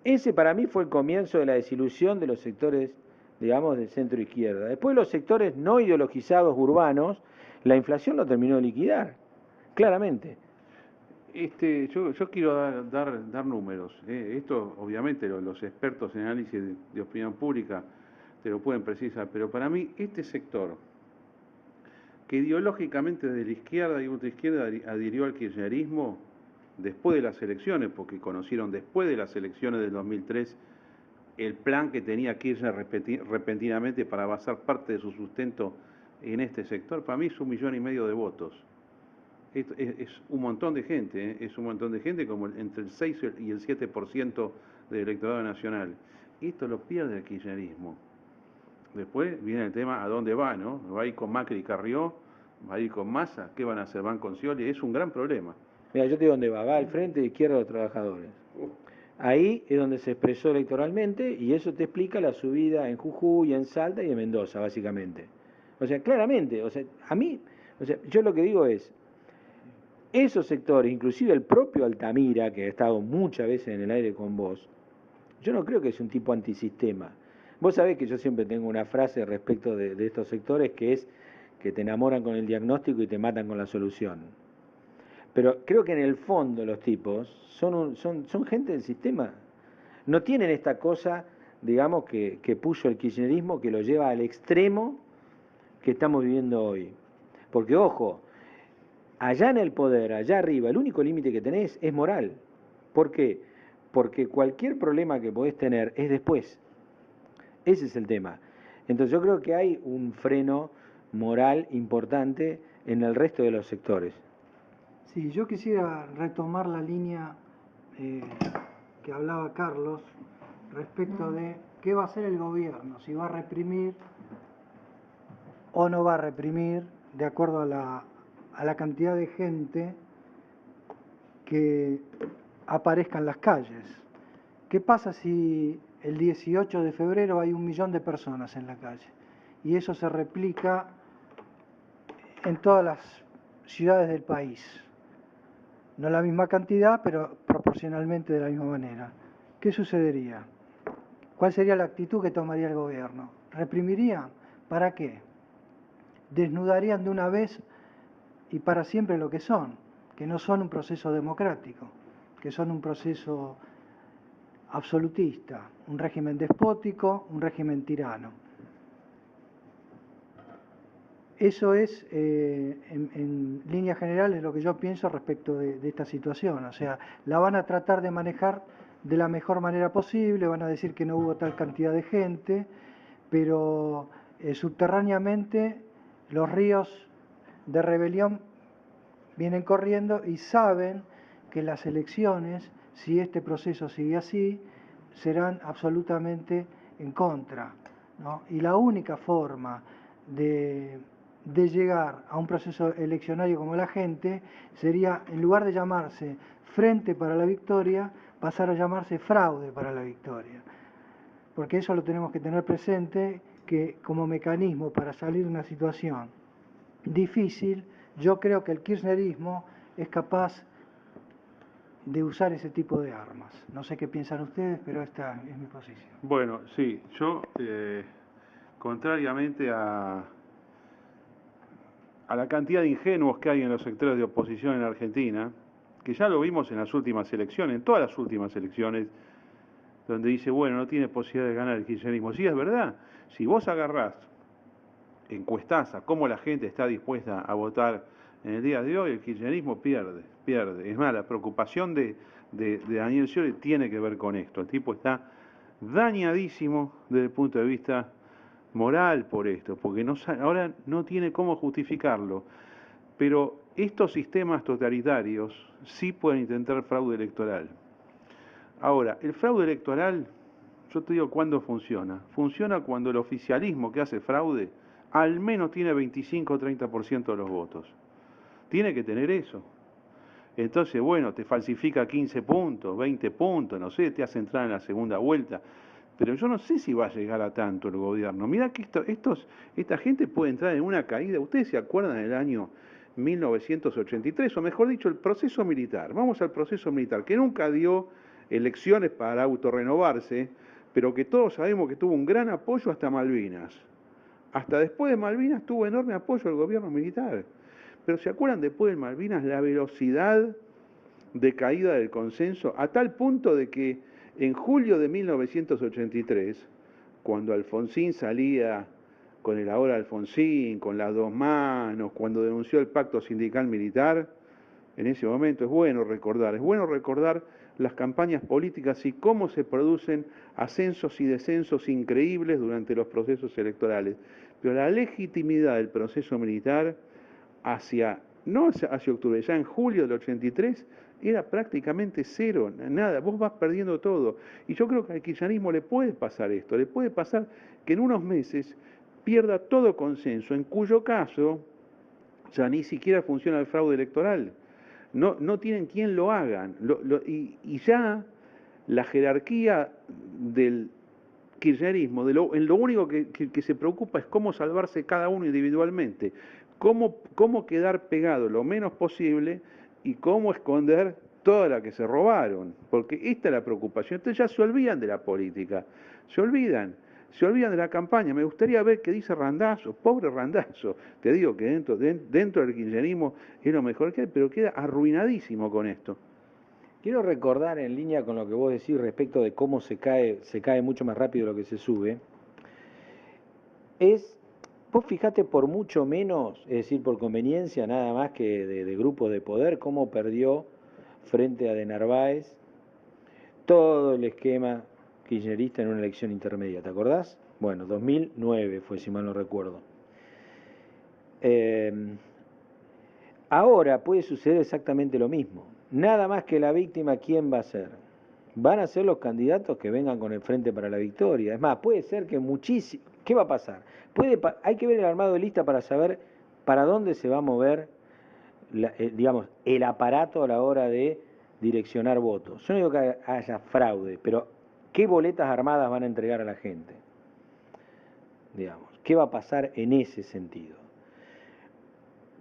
ese para mí fue el comienzo de la desilusión de los sectores, digamos, del centro izquierda. Después los sectores no ideologizados urbanos, la inflación lo terminó de liquidar, claramente. Yo quiero dar números. Esto, obviamente, los expertos en análisis de opinión pública te lo pueden precisar, pero para mí este sector, que ideológicamente desde la izquierda y ultraizquierda adhirió al kirchnerismo después de las elecciones, porque conocieron después de las elecciones del 2003 el plan que tenía Kirchner repentinamente para basar parte de su sustento en este sector, para mí es 1,5 millones de votos. Es un montón de gente, ¿eh? Es un montón de gente, como entre el 6 y el 7% del electorado nacional. Y esto lo pierde el kirchnerismo. Después viene el tema a dónde va, ¿no? ¿Va a ir con Macri y Carrió? ¿Va a ir con Massa? ¿Qué van a hacer? ¿Van con Scioli? Es un gran problema. Mira, yo te digo dónde va al Frente de Izquierda de los Trabajadores. Ahí es donde se expresó electoralmente y eso te explica la subida en Jujuy, en Salta y en Mendoza, básicamente. O sea, claramente, o sea, a mí, o sea, yo lo que digo es, esos sectores, inclusive el propio Altamira, que ha estado muchas veces en el aire con vos, yo no creo que es un tipo antisistema. Vos sabés que yo siempre tengo una frase respecto de estos sectores que es que te enamoran con el diagnóstico y te matan con la solución. Pero creo que en el fondo los tipos son gente del sistema. No tienen esta cosa, digamos, que puso el kirchnerismo, que lo lleva al extremo que estamos viviendo hoy. Porque, ojo, allá en el poder, allá arriba, el único límite que tenés es moral. ¿Por qué? Porque cualquier problema que podés tener es después. Ese es el tema. Entonces yo creo que hay un freno moral importante en el resto de los sectores. Sí, yo quisiera retomar la línea que hablaba Carlos respecto de qué va a hacer el gobierno, si va a reprimir o no va a reprimir de acuerdo a la cantidad de gente que aparezca en las calles. ¿Qué pasa si el 18 de febrero hay 1 millón de personas en la calle? Y eso se replica en todas las ciudades del país. No la misma cantidad, pero proporcionalmente de la misma manera. ¿Qué sucedería? ¿Cuál sería la actitud que tomaría el gobierno? ¿Reprimirían? ¿Para qué? Desnudarían de una vez y para siempre lo que son, que no son un proceso democrático, que son un proceso absolutista, un régimen despótico, un régimen tirano. Eso es, en líneas generales, lo que yo pienso respecto de esta situación. O sea, la van a tratar de manejar de la mejor manera posible, van a decir que no hubo tal cantidad de gente, pero subterráneamente los ríos de rebelión vienen corriendo y saben que las elecciones, si este proceso sigue así, serán absolutamente en contra, ¿no? Y la única forma de llegar a un proceso eleccionario como la gente sería, en lugar de llamarse Frente para la Victoria, pasar a llamarse Fraude para la Victoria. Porque eso lo tenemos que tener presente, que como mecanismo para salir de una situación difícil, yo creo que el kirchnerismo es capaz de usar ese tipo de armas. No sé qué piensan ustedes, pero esta es mi posición. Bueno, sí, yo, contrariamente a la cantidad de ingenuos que hay en los sectores de oposición en Argentina, que ya lo vimos en las últimas elecciones, en todas las últimas elecciones, donde dice, bueno, no tiene posibilidad de ganar el kirchnerismo. Sí, es verdad, si vos agarrás, encuestás a cómo la gente está dispuesta a votar en el día de hoy, el kirchnerismo pierde. Es más, la preocupación de Daniel Scioli tiene que ver con esto. El tipo está dañadísimo desde el punto de vista moral por esto, porque ahora no tiene cómo justificarlo. Pero estos sistemas totalitarios sí pueden intentar fraude electoral. Ahora, el fraude electoral, yo te digo cuándo funciona. Funciona cuando el oficialismo que hace fraude al menos tiene 25 o 30% de los votos. Tiene que tener eso. Entonces, bueno, te falsifica 15 puntos, 20 puntos, no sé, te hace entrar en la segunda vuelta. Pero yo no sé si va a llegar a tanto el gobierno. Mirá que esta gente puede entrar en una caída. ¿Ustedes se acuerdan del año 1983? O mejor dicho, el proceso militar. Vamos al proceso militar, que nunca dio elecciones para autorrenovarse, pero que todos sabemos que tuvo un gran apoyo hasta Malvinas. Hasta después de Malvinas tuvo enorme apoyo del gobierno militar. Pero ¿se acuerdan después de Malvinas la velocidad de caída del consenso? A tal punto de que en julio de 1983 cuando Alfonsín salía con el ahora Alfonsín, con las dos manos, cuando denunció el pacto sindical militar, en ese momento es bueno recordar las campañas políticas y cómo se producen ascensos y descensos increíbles durante los procesos electorales. Pero la legitimidad del proceso militar no hacia octubre, ya en julio del 83, era prácticamente cero, nada, vos vas perdiendo todo. Y yo creo que al kirchnerismo le puede pasar esto, le puede pasar que en unos meses pierda todo consenso, en cuyo caso ya ni siquiera funciona el fraude electoral. No tienen quien lo hagan. Y ya la jerarquía del kirchnerismo, en lo único que se preocupa es cómo salvarse cada uno individualmente, cómo quedar pegado lo menos posible y cómo esconder toda la que se robaron, porque esta es la preocupación. Entonces ya se olvidan de la política, se olvidan de la campaña. Me gustaría ver qué dice Randazzo, pobre Randazzo. Te digo que dentro del kirchnerismo es lo mejor que hay, pero queda arruinadísimo con esto. Quiero recordar, en línea con lo que vos decís respecto de cómo se cae mucho más rápido de lo que se sube, vos fijate por mucho menos, es decir, por conveniencia nada más que de grupos de poder, cómo perdió frente a De Narváez todo el esquema kirchnerista en una elección intermedia, ¿te acordás? Bueno, 2009 fue, si mal no recuerdo. Ahora puede suceder exactamente lo mismo. Nada más que la víctima, ¿quién va a ser? Van a ser los candidatos que vengan con el Frente para la Victoria. Es más, puede ser que muchísimo... ¿Qué va a pasar? Hay que ver el armado de lista para saber para dónde se va a mover, digamos, el aparato a la hora de direccionar votos. Yo no digo que haya fraude, pero ¿qué boletas armadas van a entregar a la gente? Digamos, ¿qué va a pasar en ese sentido?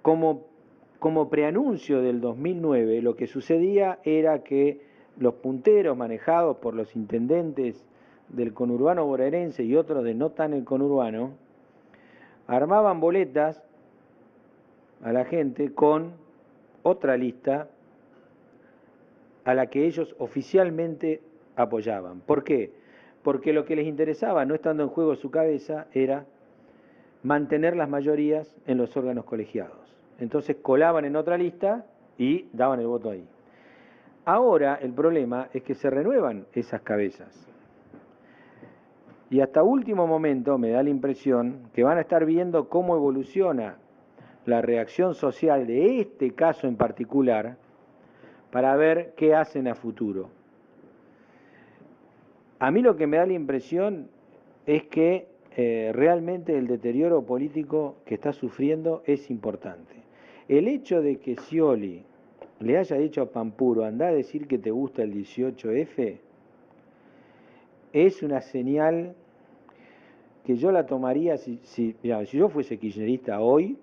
Como preanuncio del 2009, lo que sucedía era que los punteros manejados por los intendentes del conurbano bonaerense y otros de no tan el conurbano, armaban boletas a la gente con otra lista a la que ellos oficialmente apoyaban. ¿Por qué? Porque lo que les interesaba, no estando en juego su cabeza, era mantener las mayorías en los órganos colegiados. Entonces colaban en otra lista y daban el voto ahí. Ahora el problema es que se renuevan esas cabezas. Y hasta último momento me da la impresión que van a estar viendo cómo evoluciona la reacción social de este caso en particular para ver qué hacen a futuro. A mí lo que me da la impresión es que realmente el deterioro político que está sufriendo es importante. El hecho de que Scioli le haya dicho a Pampuro, andá a decir que te gusta el 18F, es una señal que yo la tomaría, si yo fuese kirchnerista hoy,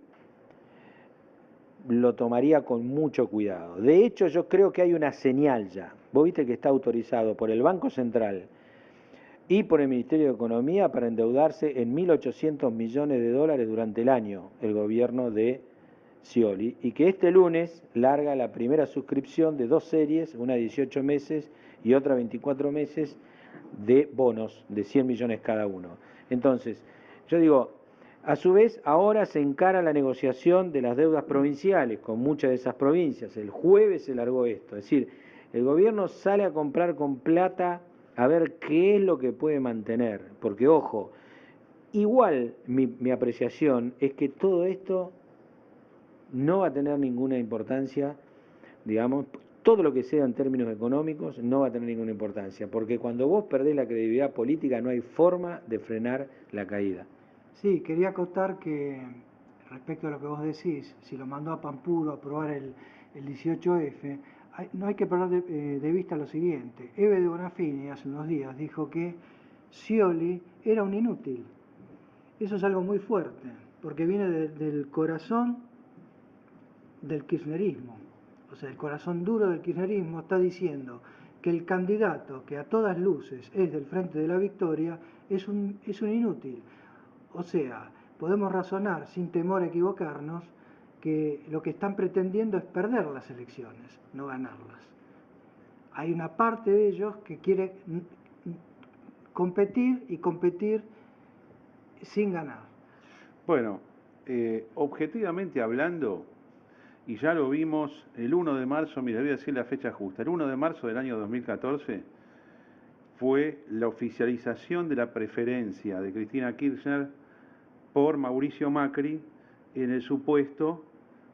lo tomaría con mucho cuidado. De hecho, yo creo que hay una señal ya. Vos viste que está autorizado por el Banco Central y por el Ministerio de Economía para endeudarse en 1.800 millones de dólares durante el año, el gobierno de Scioli, y que este lunes larga la primera suscripción de 2 series, una de 18 meses y otra 24 meses, de bonos de 100 millones cada uno. Entonces, yo digo, a su vez ahora se encara la negociación de las deudas provinciales con muchas de esas provincias. El jueves se largó esto, es decir, el gobierno sale a comprar con plata a ver qué es lo que puede mantener, porque ojo, igual mi apreciación es que todo esto no va a tener ninguna importancia, digamos, todo lo que sea en términos económicos no va a tener ninguna importancia, porque cuando vos perdés la credibilidad política no hay forma de frenar la caída. Sí, quería acotar que respecto a lo que vos decís, si lo mandó a Pampuro a aprobar el 18F, no hay que perder de vista lo siguiente. Eve de Bonafini hace unos días dijo que Scioli era un inútil. Eso es algo muy fuerte, porque viene del corazón del kirchnerismo. O sea, el corazón duro del kirchnerismo está diciendo que el candidato que a todas luces es del Frente de la Victoria es un inútil. O sea, podemos razonar sin temor a equivocarnos que lo que están pretendiendo es perder las elecciones, no ganarlas. Hay una parte de ellos que quiere competir y competir sin ganar. Bueno, objetivamente hablando, y ya lo vimos el 1 de marzo, mira, voy a decir la fecha justa, el 1 de marzo del año 2014 fue la oficialización de la preferencia de Cristina Kirchner por Mauricio Macri en el supuesto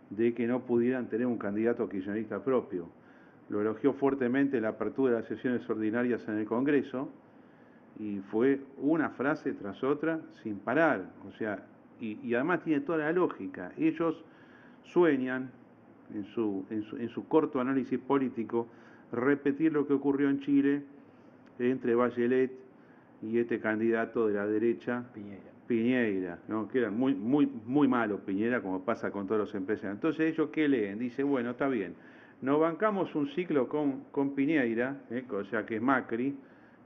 de que no pudieran tener un candidato kirchnerista propio. Lo elogió fuertemente en la apertura de las sesiones ordinarias en el Congreso y fue una frase tras otra sin parar. O sea, y además tiene toda la lógica. Ellos sueñan, en su corto análisis político, repetir lo que ocurrió en Chile entre Bachelet y este candidato de la derecha, Piñera, ¿no? Que era muy malo Piñera, como pasa con todos los empresarios. Entonces ellos, ¿qué leen? Dice, bueno, está bien, nos bancamos un ciclo con Piñera, o sea que es Macri,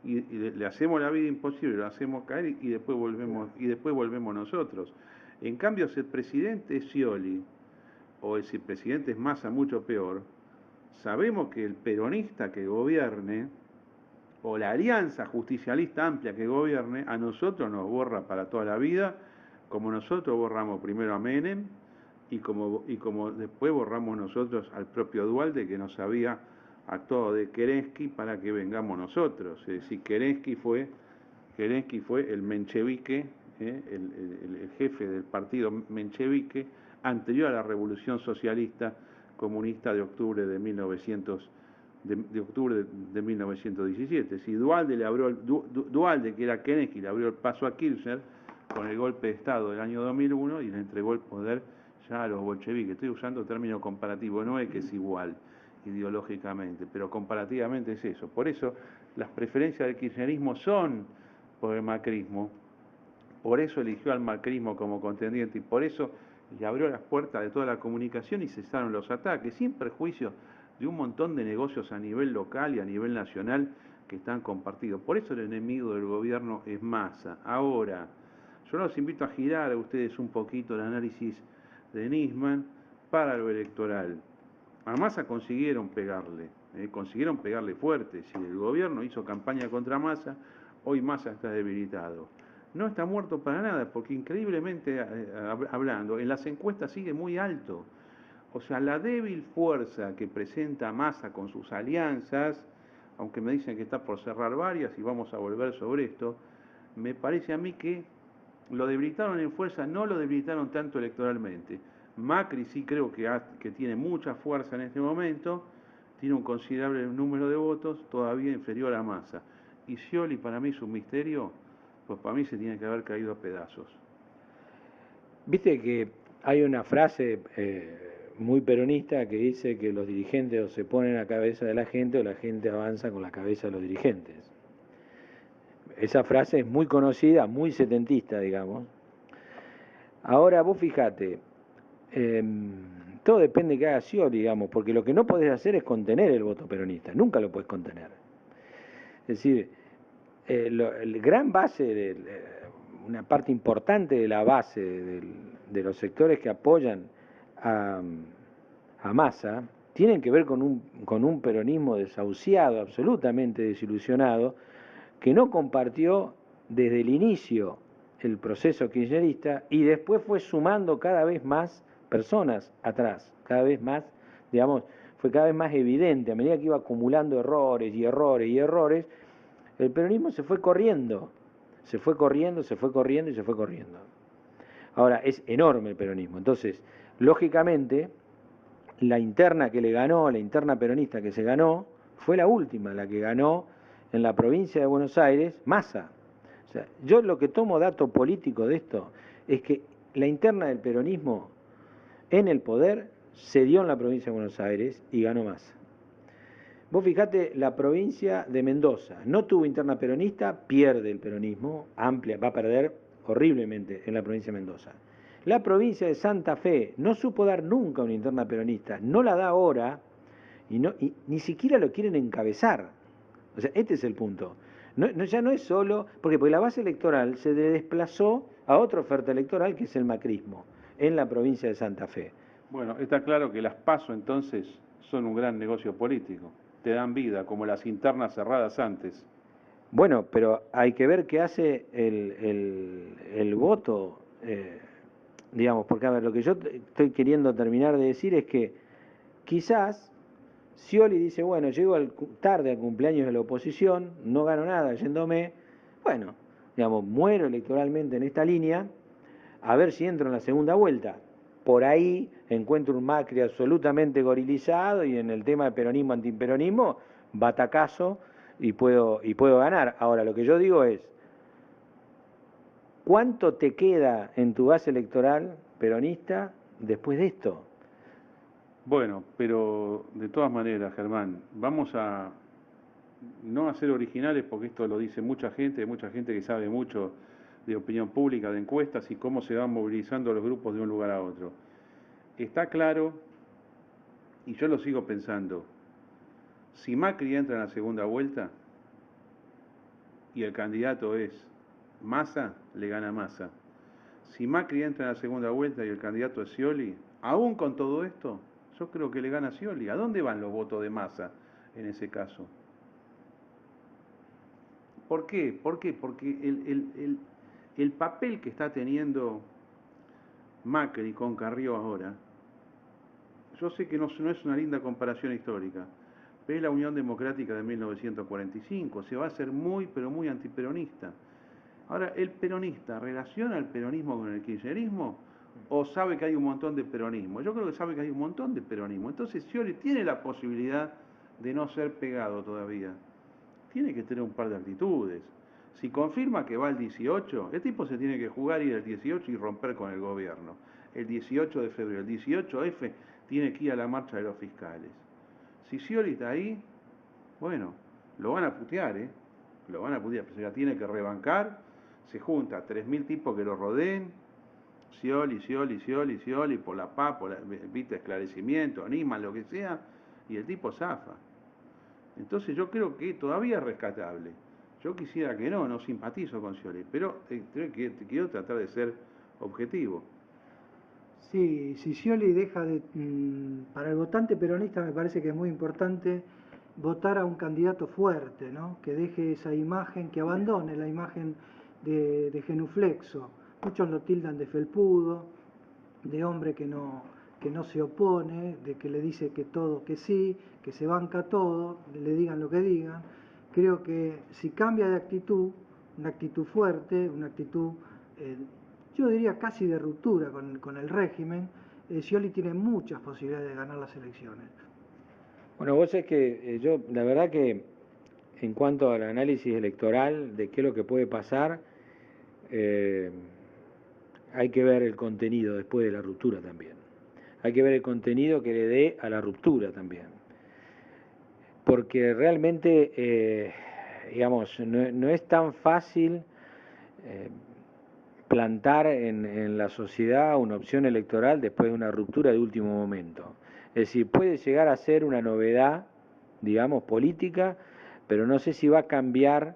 y le hacemos la vida imposible, lo hacemos caer y después volvemos nosotros. En cambio, si el presidente es Scioli o si el presidente es Massa, mucho peor, sabemos que el peronista que gobierne o la alianza justicialista amplia que gobierne, a nosotros nos borra para toda la vida, como nosotros borramos primero a Menem y como después borramos nosotros al propio Duhalde, que nos había actuado de Kerensky para que vengamos nosotros. Es decir, Kerensky fue el menchevique, el jefe del partido menchevique anterior a la revolución socialista comunista de octubre de 1917. Si Duhalde, que era Kerensky, le abrió el paso a Kirchner con el golpe de Estado del año 2001 y le entregó el poder ya a los bolcheviques. Estoy usando término comparativo, no es que es igual ideológicamente, pero comparativamente es eso. Por eso las preferencias del kirchnerismo son por el macrismo, por eso eligió al macrismo como contendiente y por eso le abrió las puertas de toda la comunicación y cesaron los ataques, sin perjuicio de un montón de negocios a nivel local y a nivel nacional que están compartidos. Por eso el enemigo del gobierno es Massa. Ahora, yo los invito a girar a ustedes un poquito el análisis de Nisman para lo electoral. A Massa consiguieron pegarle fuerte. Si el gobierno hizo campaña contra Massa, hoy Massa está debilitado. No está muerto para nada, porque increíblemente hablando, en las encuestas sigue muy alto. O sea, la débil fuerza que presenta Massa con sus alianzas, aunque me dicen que está por cerrar varias y vamos a volver sobre esto, me parece a mí que lo debilitaron en fuerza, no lo debilitaron tanto electoralmente. Macri sí creo que tiene mucha fuerza en este momento, tiene un considerable número de votos, todavía inferior a Massa. Y Scioli para mí es un misterio, pues para mí se tiene que haber caído a pedazos. Viste que hay una frase muy peronista que dice que los dirigentes o se ponen a cabeza de la gente o la gente avanza con la cabeza de los dirigentes. Esa frase es muy conocida, muy setentista, digamos. Ahora vos fijate, todo depende de que haga Scioli, digamos, porque lo que no podés hacer es contener el voto peronista, nunca lo podés contener. Es decir, el gran base, una parte importante de la base de los sectores que apoyan a Massa, tienen que ver con un peronismo desahuciado, absolutamente desilusionado, que no compartió desde el inicio el proceso kirchnerista y después fue sumando cada vez más personas atrás, cada vez más, digamos, fue cada vez más evidente, a medida que iba acumulando errores, el peronismo se fue corriendo. Ahora, es enorme el peronismo. Entonces, lógicamente, la interna peronista que se ganó, fue la última, la que ganó en la provincia de Buenos Aires, Massa. O sea, yo lo que tomo dato político de esto es que la interna del peronismo en el poder se dio en la provincia de Buenos Aires y ganó Massa. Vos fijate, la provincia de Mendoza no tuvo interna peronista, pierde el peronismo, amplia, va a perder horriblemente en la provincia de Mendoza. La provincia de Santa Fe no supo dar nunca una interna peronista, no la da ahora y ni siquiera lo quieren encabezar. O sea, este es el punto. Ya no es solo, porque la base electoral se desplazó a otra oferta electoral que es el macrismo en la provincia de Santa Fe. Bueno, está claro que las PASO entonces son un gran negocio político. Te dan vida, como las internas cerradas antes. Bueno, pero hay que ver qué hace el voto, digamos, porque a ver, lo que yo estoy queriendo terminar de decir es que quizás Scioli dice, bueno, llego tarde al cumpleaños de la oposición, no gano nada yéndome, bueno, digamos, muero electoralmente en esta línea, a ver si entro en la segunda vuelta. Por ahí encuentro un Macri absolutamente gorilizado y en el tema de peronismo, antiperonismo, batacazo y puedo ganar. Ahora, lo que yo digo es, ¿cuánto te queda en tu base electoral peronista después de esto? Bueno, pero de todas maneras, Germán, vamos a no a ser originales porque esto lo dice mucha gente que sabe mucho de opinión pública, de encuestas y cómo se van movilizando los grupos de un lugar a otro. Está claro, y yo lo sigo pensando, si Macri entra en la segunda vuelta y el candidato es Massa, le gana Massa. Si Macri entra en la segunda vuelta y el candidato es Scioli, aún con todo esto, yo creo que le gana Scioli. ¿A dónde van los votos de Massa en ese caso? ¿Por qué? Porque el papel que está teniendo Macri con Carrió ahora, yo sé que no es una linda comparación histórica, pero es la Unión Democrática de 1945, se va a hacer muy, pero muy antiperonista. Ahora, ¿el peronista relaciona el peronismo con el kirchnerismo o sabe que hay un montón de peronismo? Yo creo que sabe que hay un montón de peronismo. Entonces, Scioli tiene la posibilidad de no ser pegado todavía. Tiene que tener un par de actitudes. Si confirma que va el 18, el tipo se tiene que jugar ir el 18 y romper con el gobierno. El 18 de febrero, el 18F, tiene que ir a la marcha de los fiscales. Si Scioli está ahí, bueno, lo van a putear, lo van a putear, pero se la tiene que rebancar, se junta 3.000 tipos que lo rodeen, Scioli, por la paz, por viste, esclarecimiento, Nisman, lo que sea, y el tipo zafa. Entonces yo creo que todavía es rescatable. Yo quisiera que no simpatizo con Scioli, pero quiero tratar de ser objetivo. Sí, si Scioli deja de... para el votante peronista me parece que es muy importante votar a un candidato fuerte, ¿no? Que deje esa imagen, que abandone la imagen de genuflexo. Muchos lo tildan de felpudo, de hombre que no se opone, de que le dice que todo que sí, que se banca todo, le digan lo que digan. Creo que si cambia de actitud, una actitud fuerte, una actitud, yo diría casi de ruptura con el régimen, Scioli tiene muchas posibilidades de ganar las elecciones. Bueno, vos es que yo, la verdad que en cuanto al análisis electoral de qué es lo que puede pasar, hay que ver el contenido después de la ruptura también. Hay que ver el contenido que le dé a la ruptura también. Porque realmente, digamos, no es tan fácil plantar en la sociedad una opción electoral después de una ruptura de último momento. Es decir, puede llegar a ser una novedad, digamos, política, pero no sé si va a cambiar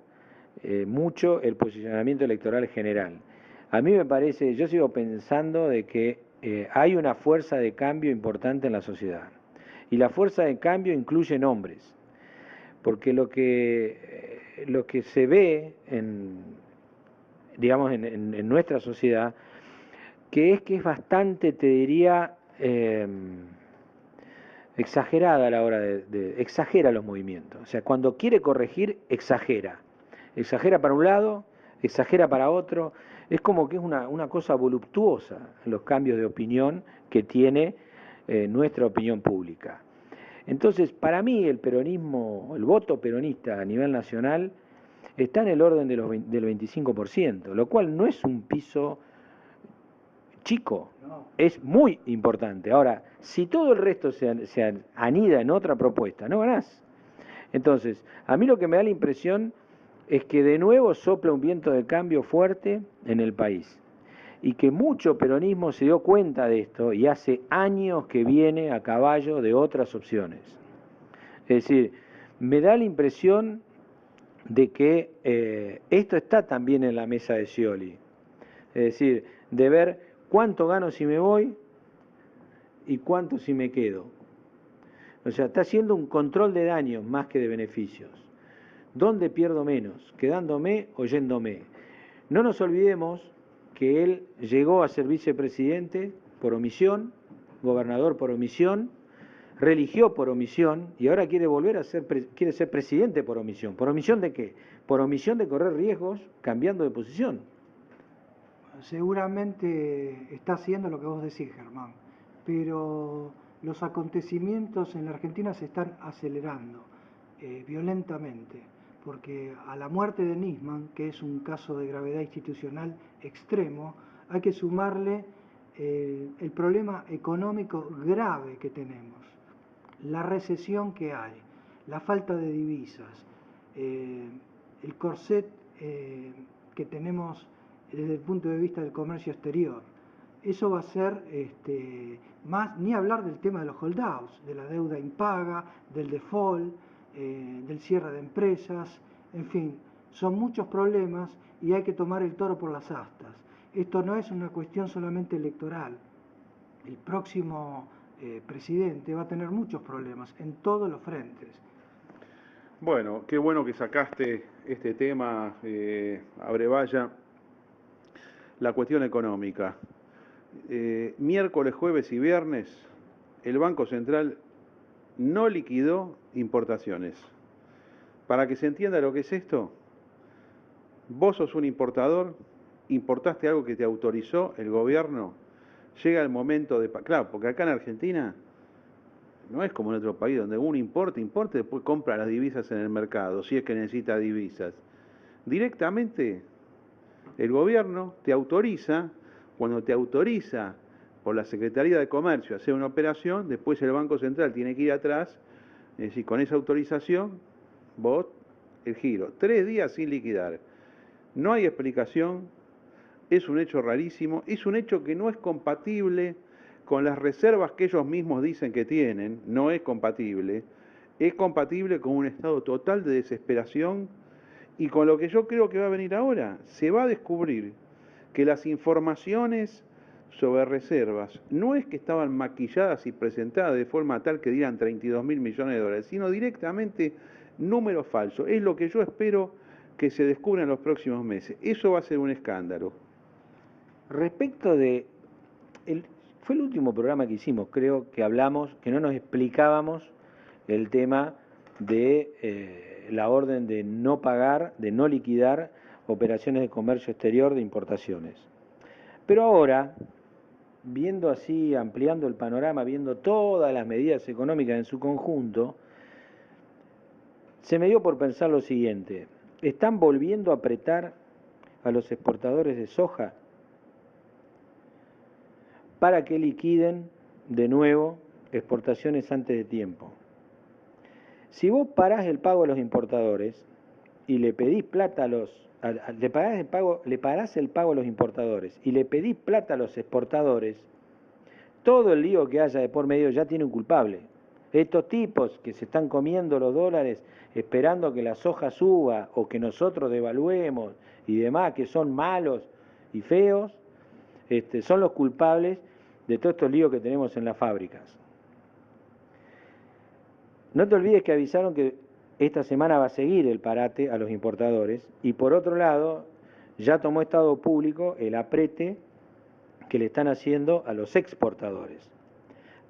mucho el posicionamiento electoral general. A mí me parece, yo sigo pensando de que hay una fuerza de cambio importante en la sociedad. Y la fuerza de cambio incluye nombres. Porque lo que se ve digamos, en nuestra sociedad, que es bastante, te diría, exagerada a la hora exagera los movimientos. O sea, cuando quiere corregir, exagera. Exagera para un lado, exagera para otro. Es como que es una cosa voluptuosa los cambios de opinión que tiene nuestra opinión pública. Entonces, para mí el peronismo, el voto peronista a nivel nacional está en el orden del 25%, lo cual no es un piso chico, es muy importante. Ahora, si todo el resto se anida en otra propuesta, no ganás. Entonces, a mí lo que me da la impresión es que de nuevo sopla un viento de cambio fuerte en el país y que mucho peronismo se dio cuenta de esto y hace años que viene a caballo de otras opciones. Es decir, me da la impresión de que esto está también en la mesa de Scioli. Es decir, de ver cuánto gano si me voy y cuánto si me quedo. O sea, está haciendo un control de daños más que de beneficios. ¿Dónde pierdo menos? ¿Quedándome o yéndome? No nos olvidemos que él llegó a ser vicepresidente por omisión, gobernador por omisión, religió por omisión y ahora quiere volver a quiere ser presidente por omisión. ¿Por omisión de qué? Por omisión de correr riesgos cambiando de posición. Seguramente está haciendo lo que vos decís, Germán, pero los acontecimientos en la Argentina se están acelerando violentamente, porque a la muerte de Nisman, que es un caso de gravedad institucional extremo, hay que sumarle el problema económico grave que tenemos, la recesión que hay, la falta de divisas, el corset que tenemos desde el punto de vista del comercio exterior. Eso va a ser más, ni hablar del tema de los holdouts, de la deuda impaga, del default, del cierre de empresas, en fin, son muchos problemas y hay que tomar el toro por las astas. Esto no es una cuestión solamente electoral. El próximo presidente va a tener muchos problemas en todos los frentes. Bueno, qué bueno que sacaste este tema, Abrevaya, la cuestión económica. Miércoles, jueves y viernes, el Banco Central no liquidó importaciones. Para que se entienda lo que es esto, vos sos un importador, importaste algo que te autorizó el gobierno, llega el momento de... Claro, porque acá en Argentina no es como en otro país donde uno importa, después compra las divisas en el mercado, si es que necesita divisas. Directamente el gobierno te autoriza, cuando te autoriza por la Secretaría de Comercio a hacer una operación, después el Banco Central tiene que ir atrás, es decir, con esa autorización, vos, el giro. 3 días sin liquidar. No hay explicación, es un hecho rarísimo, es un hecho que no es compatible con las reservas que ellos mismos dicen que tienen, no es compatible con un estado total de desesperación y con lo que yo creo que va a venir ahora. Se va a descubrir que las informaciones sobre reservas no es que estaban maquilladas y presentadas de forma tal que dieran 32.000 millones de dólares, sino directamente números falsos. Es lo que yo espero que se descubra en los próximos meses. Eso va a ser un escándalo. Respecto de... fue el último programa que hicimos, creo que hablamos, que no nos explicábamos el tema de la orden de no pagar, de no liquidar operaciones de comercio exterior de importaciones. Pero ahora, viendo así, ampliando el panorama, viendo todas las medidas económicas en su conjunto, se me dio por pensar lo siguiente: ¿están volviendo a apretar a los exportadores de soja para que liquiden de nuevo exportaciones antes de tiempo? Si vos parás el pago a los importadores y le pedís plata a los... le parás el pago a los importadores y le pedís plata a los exportadores, todo el lío que haya de por medio ya tiene un culpable. Estos tipos que se están comiendo los dólares esperando que la soja suba o que nosotros devaluemos y demás, que son malos y feos, son los culpables de todos estos líos que tenemos en las fábricas. No te olvides que avisaron que esta semana va a seguir el parate a los importadores y por otro lado ya tomó estado público el aprete que le están haciendo a los exportadores.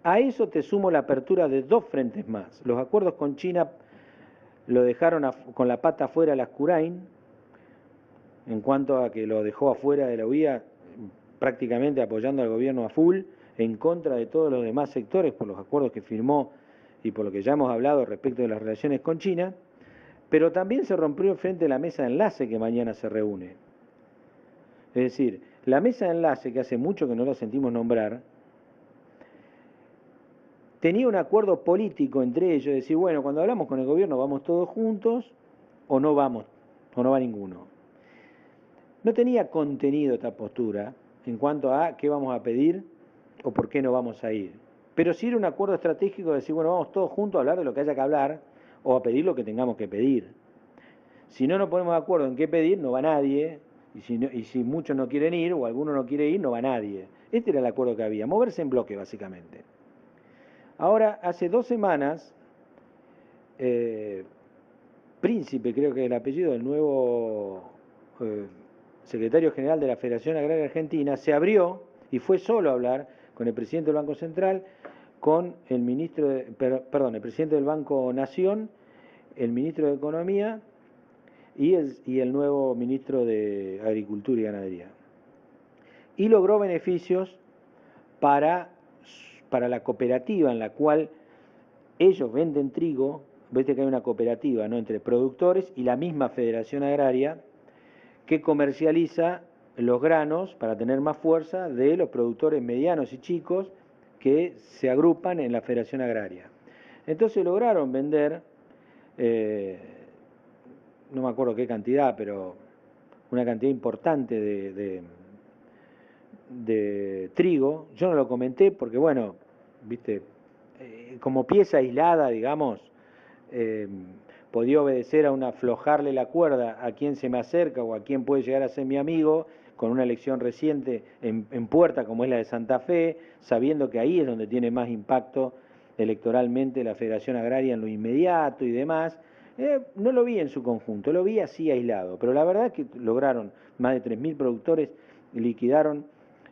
A eso te sumo la apertura de 2 frentes más. Los acuerdos con China lo dejaron con la pata afuera a las Curain, en cuanto a que lo dejó afuera de la UIA, prácticamente apoyando al gobierno a full, en contra de todos los demás sectores por los acuerdos que firmó y por lo que ya hemos hablado respecto de las relaciones con China, pero también se rompió el frente de la mesa de enlace que mañana se reúne. Es decir, la mesa de enlace, que hace mucho que no la sentimos nombrar, tenía un acuerdo político entre ellos, de decir, bueno, cuando hablamos con el gobierno vamos todos juntos o no vamos, o no va ninguno. No tenía contenido esta postura en cuanto a qué vamos a pedir o por qué no vamos a ir. Pero sí era un acuerdo estratégico de decir, bueno, vamos todos juntos a hablar de lo que haya que hablar o a pedir lo que tengamos que pedir. Si no nos ponemos de acuerdo en qué pedir, no va nadie, y si muchos no quieren ir o alguno no quiere ir, no va nadie. Este era el acuerdo que había, moverse en bloque básicamente. Ahora, hace 2 semanas, Príncipe, creo que es el apellido del nuevo secretario general de la Federación Agraria Argentina, se abrió y fue solo a hablar con el presidente del Banco Central, con el ministro el presidente del Banco Nación, el ministro de Economía y el nuevo ministro de Agricultura y Ganadería. Y logró beneficios para la cooperativa en la cual ellos venden trigo. Viste que hay una cooperativa, ¿no?, entre productores y la misma Federación Agraria que comercializa los granos para tener más fuerza de los productores medianos y chicos que se agrupan en la Federación Agraria. Entonces lograron vender, no me acuerdo qué cantidad, pero una cantidad importante de trigo. Yo no lo comenté porque, bueno, viste, como pieza aislada, digamos, podía obedecer a un aflojarle la cuerda a quien se me acerca o a quien puede llegar a ser mi amigo, con una elección reciente en puerta como es la de Santa Fe, sabiendo que ahí es donde tiene más impacto electoralmente la Federación Agraria en lo inmediato y demás. No lo vi en su conjunto, lo vi así aislado, pero la verdad es que lograron, más de 3.000 productores liquidaron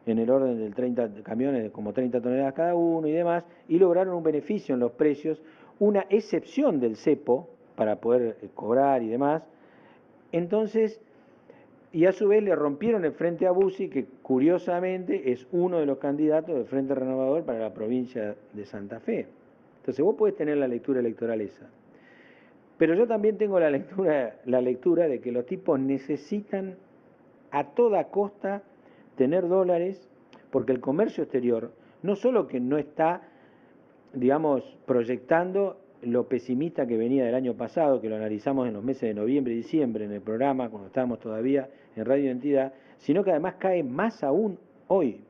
en el orden del 30 camiones, de como 30 toneladas cada uno y demás, y lograron un beneficio en los precios, una excepción del cepo para poder cobrar y demás. Entonces, y a su vez le rompieron el frente a Bussi, que curiosamente es uno de los candidatos del Frente Renovador para la provincia de Santa Fe. Entonces vos podés tener la lectura electoral esa. Pero yo también tengo la lectura de que los tipos necesitan a toda costa tener dólares, porque el comercio exterior no solo que no está, digamos, proyectando lo pesimista que venía del año pasado, que lo analizamos en los meses de noviembre y diciembre en el programa, cuando estábamos todavía en Radio Identidad, sino que además cae más aún hoy.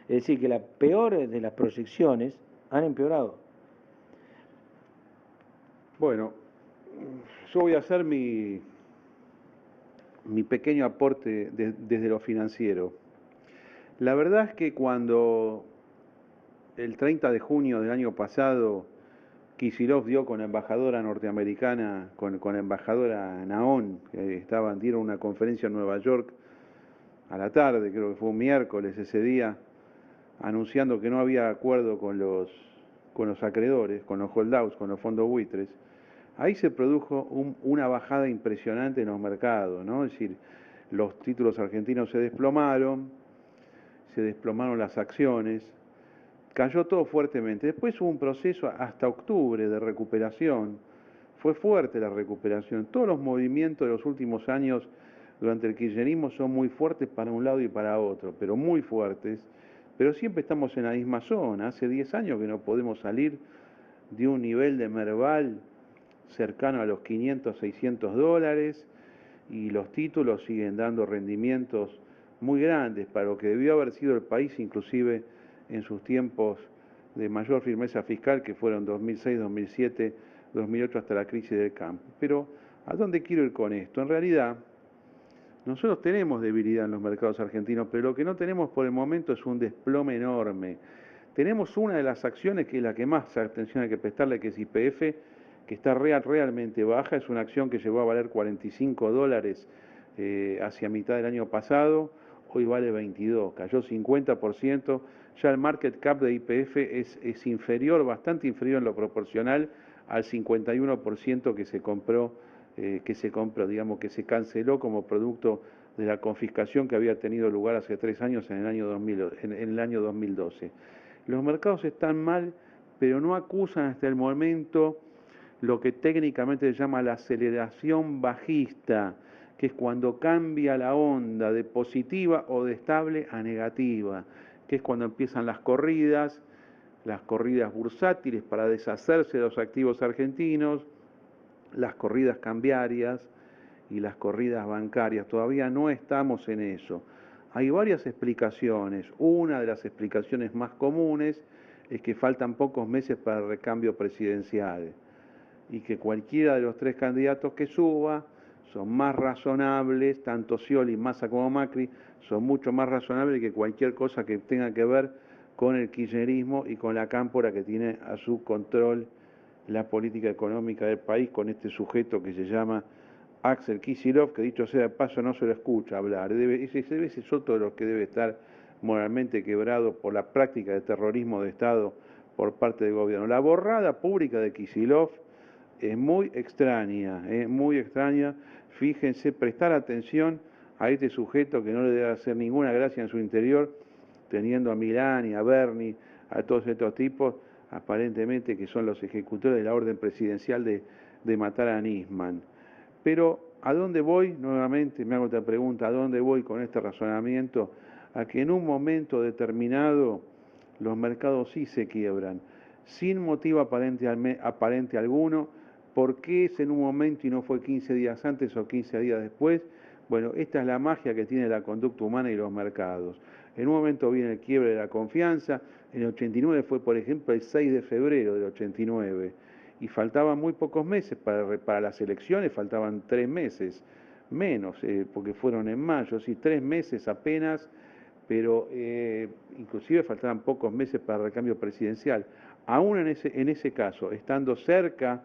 Es decir, que las peores de las proyecciones han empeorado. Bueno, yo voy a hacer mi pequeño aporte desde lo financiero. La verdad es que cuando el 30 de junio del año pasado Kicillof dio con la embajadora norteamericana, con la embajadora Naón, que dieron una conferencia en Nueva York a la tarde, creo que fue un miércoles ese día, anunciando que no había acuerdo con los acreedores, con los holdouts, con los fondos buitres. Ahí se produjo una bajada impresionante en los mercados, ¿no? Es decir, los títulos argentinos se desplomaron las acciones, cayó todo fuertemente. Después hubo un proceso hasta octubre de recuperación, fue fuerte la recuperación. Todos los movimientos de los últimos años durante el kirchnerismo son muy fuertes para un lado y para otro, pero muy fuertes, pero siempre estamos en la misma zona. Hace 10 años que no podemos salir de un nivel de Merval cercano a los 500, 600 dólares, y los títulos siguen dando rendimientos muy grandes para lo que debió haber sido el país, inclusive en sus tiempos de mayor firmeza fiscal, que fueron 2006, 2007, 2008 hasta la crisis del campo. Pero, ¿a dónde quiero ir con esto? En realidad, nosotros tenemos debilidad en los mercados argentinos, pero lo que no tenemos por el momento es un desplome enorme. Tenemos una de las acciones que es la que más atención hay que prestarle, que es YPF, que está realmente baja. Es una acción que llegó a valer 45 dólares hacia mitad del año pasado, hoy vale 22, cayó 50%, ya el market cap de YPF es inferior, bastante inferior en lo proporcional al 51% que se compró, digamos, que se canceló como producto de la confiscación que había tenido lugar hace 3 años en el año 2012. Los mercados están mal, pero no acusan hasta el momento lo que técnicamente se llama la aceleración bajista, que es cuando cambia la onda de positiva o de estable a negativa, que es cuando empiezan las corridas bursátiles para deshacerse de los activos argentinos, las corridas cambiarias y las corridas bancarias. Todavía no estamos en eso. Hay varias explicaciones. Una de las explicaciones más comunes es que faltan pocos meses para el recambio presidencial y que cualquiera de los 3 candidatos que suba son más razonables, tanto Scioli, Massa como Macri, son mucho más razonables que cualquier cosa que tenga que ver con el kirchnerismo y con la cámpora que tiene a su control la política económica del país con este sujeto que se llama Axel Kicillof, que dicho sea de paso no se lo escucha hablar. Ese es otro de los que debe estar moralmente quebrado por la práctica de terrorismo de Estado por parte del gobierno. La borrada pública de Kicillof es muy extraña, muy extraña. Fíjense, prestar atención a este sujeto que no le debe hacer ninguna gracia en su interior, teniendo a Milani, a Berni, a todos estos tipos, aparentemente que son los ejecutores de la orden presidencial de matar a Nisman. Pero, ¿a dónde voy? Nuevamente me hago otra pregunta, ¿a dónde voy con este razonamiento? A que en un momento determinado los mercados sí se quiebran, sin motivo aparente alguno. ¿Por qué es en un momento y no fue 15 días antes o 15 días después? Bueno, esta es la magia que tiene la conducta humana y los mercados. En un momento viene el quiebre de la confianza. En el 89 fue, por ejemplo, el 6 de febrero del 89. Y faltaban muy pocos meses para las elecciones, faltaban 3 meses, menos, porque fueron en mayo, sí, 3 meses apenas, pero inclusive faltaban pocos meses para el recambio presidencial. Aún en ese caso, estando cerca,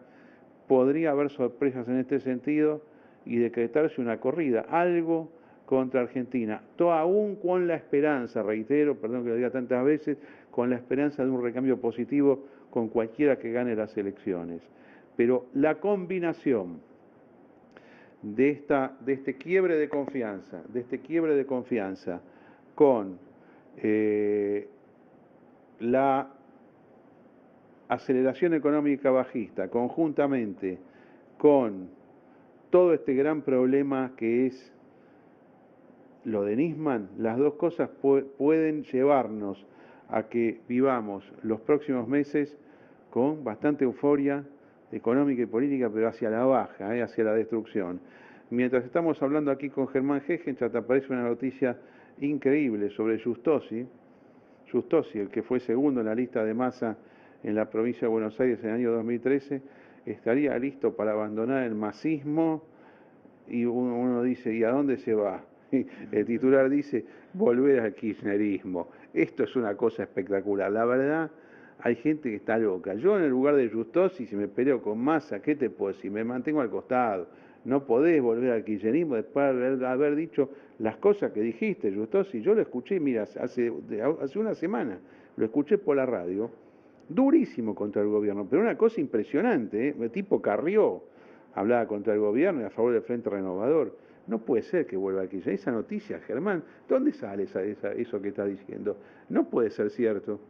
podría haber sorpresas en este sentido y decretarse una corrida, algo contra Argentina, aún con la esperanza, reitero, perdón que lo diga tantas veces, con la esperanza de un recambio positivo con cualquiera que gane las elecciones. Pero la combinación de este quiebre de confianza, con la aceleración económica bajista, conjuntamente con todo este gran problema que es lo de Nisman, las dos cosas pueden llevarnos a que vivamos los próximos meses con bastante euforia económica y política, pero hacia la baja, hacia la destrucción. Mientras estamos hablando aquí con Germán Hegenstadt, aparece una noticia increíble sobre Giustossi, el que fue segundo en la lista de Massa en la provincia de Buenos Aires en el año 2013, estaría listo para abandonar el masismo, y uno dice, ¿y a dónde se va? El titular dice, volver al kirchnerismo. Esto es una cosa espectacular. La verdad, hay gente que está loca. Yo en el lugar de Giustossi, si me peleo con Massa, ¿qué te puedo decir? Me mantengo al costado. No podés volver al kirchnerismo después de haber dicho las cosas que dijiste, Giustossi. Yo lo escuché, mira, hace una semana, lo escuché por la radio, durísimo contra el gobierno, pero una cosa impresionante, el tipo Carrió hablaba contra el gobierno y a favor del Frente Renovador. No puede ser que vuelva al kirchnerismo. Esa noticia, Germán, ¿dónde sale eso que está diciendo? No puede ser cierto.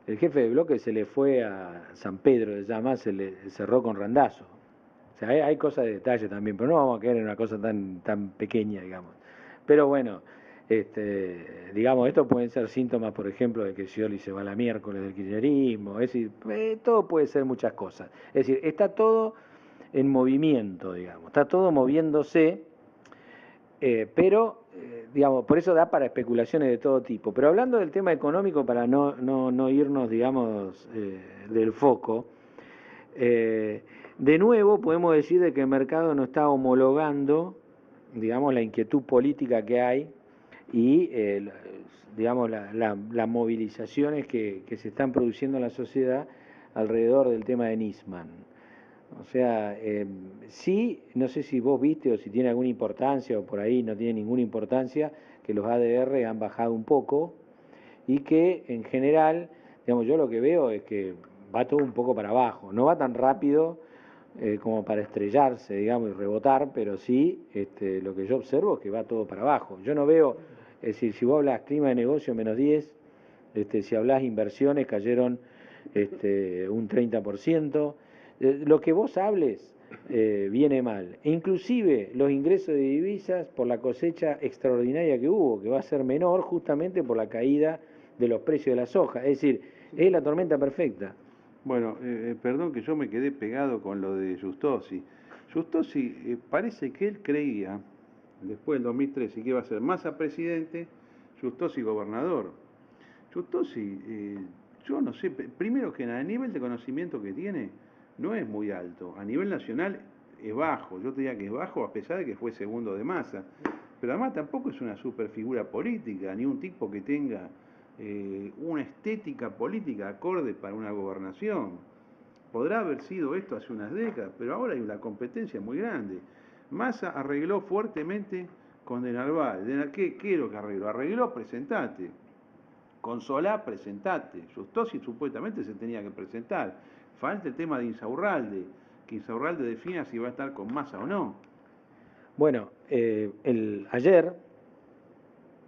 El jefe de bloque se le fue a San Pedro de Llama, se le cerró con Randazzo. O sea, hay cosas de detalle también, pero no vamos a caer en una cosa tan pequeña, digamos. Pero bueno, digamos, esto pueden ser síntomas, por ejemplo, de que Scioli se va la miércoles del kirchnerismo, es decir, todo puede ser muchas cosas. Es decir, está todo en movimiento, digamos, está todo moviéndose, pero, digamos, por eso da para especulaciones de todo tipo. Pero hablando del tema económico, para no irnos, digamos, del foco, de nuevo podemos decir de que el mercado no está homologando, digamos, la inquietud política que hay y, digamos, las movilizaciones que se están produciendo en la sociedad alrededor del tema de Nisman. O sea, sí, no sé si vos viste o si tiene alguna importancia o por ahí no tiene ninguna importancia, que los ADR han bajado un poco y que en general, digamos, yo lo que veo es que va todo un poco para abajo, no va tan rápido como para estrellarse, digamos, y rebotar, pero sí, lo que yo observo es que va todo para abajo. Yo no veo, es decir, si vos hablas clima de negocio menos 10, si hablas inversiones cayeron un 30%, lo que vos hables viene mal. E inclusive los ingresos de divisas por la cosecha extraordinaria que hubo, que va a ser menor justamente por la caída de los precios de la soja. Es decir, es la tormenta perfecta. Bueno, perdón que yo me quedé pegado con lo de Giustossi. Giustossi parece que él creía, después del 2013, que iba a ser Massa presidente, Giustossi gobernador. Giustossi, yo no sé, primero que nada, el nivel de conocimiento que tiene no es muy alto. A nivel nacional es bajo, yo te diría que es bajo a pesar de que fue segundo de Massa. Pero además tampoco es una super figura política, ni un tipo que tenga una estética política acorde para una gobernación. podrá haber sido esto hace unas décadas, pero ahora hay una competencia muy grande. Massa arregló fuertemente con De Narváez. ¿Qué es lo que arregló? Arregló, presentate. Con Solá, presentate. Justosi supuestamente se tenía que presentar. Falta el tema de Insaurralde, que Insaurralde defina si va a estar con Massa o no. Bueno, ayer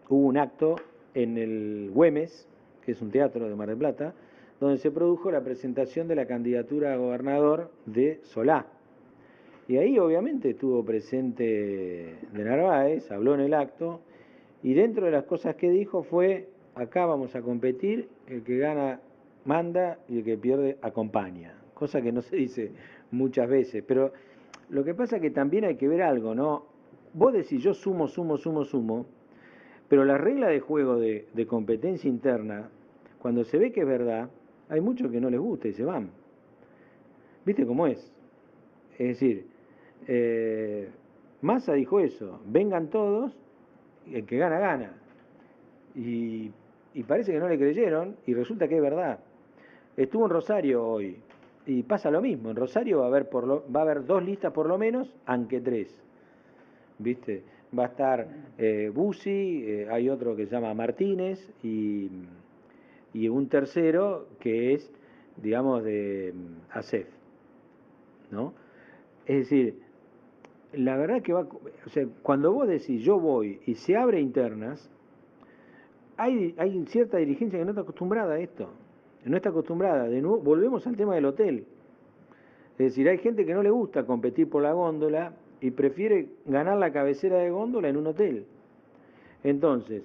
hubo un acto en el Güemes, que es un teatro de Mar del Plata, donde se produjo la presentación de la candidatura a gobernador de Solá. Y ahí obviamente estuvo presente De Narváez, habló en el acto, y dentro de las cosas que dijo fue: acá vamos a competir, el que gana manda y el que pierde acompaña. Cosa que no se dice muchas veces, pero lo que pasa es que también hay que ver algo, ¿no? Vos decís, yo sumo, pero la regla de juego de competencia interna, cuando se ve que es verdad, hay muchos que no les gusta y se van. ¿Viste cómo es? Es decir, Massa dijo eso: vengan todos, el que gana, gana. Y parece que no le creyeron, y resulta que es verdad. Estuvo en Rosario hoy, y pasa lo mismo. En Rosario va a haber 2 listas por lo menos, aunque 3. ¿Viste? Va a estar Bussi, hay otro que se llama Martínez, y un tercero que es, digamos, de ASEF, ¿no? Es decir, la verdad que o sea, cuando vos decís yo voy y se abre internas, hay cierta dirigencia que no está acostumbrada a esto, no está acostumbrada. De nuevo, volvemos al tema del hotel. Es decir, hay gente que no le gusta competir por la góndola y prefiere ganar la cabecera de góndola en un hotel. Entonces,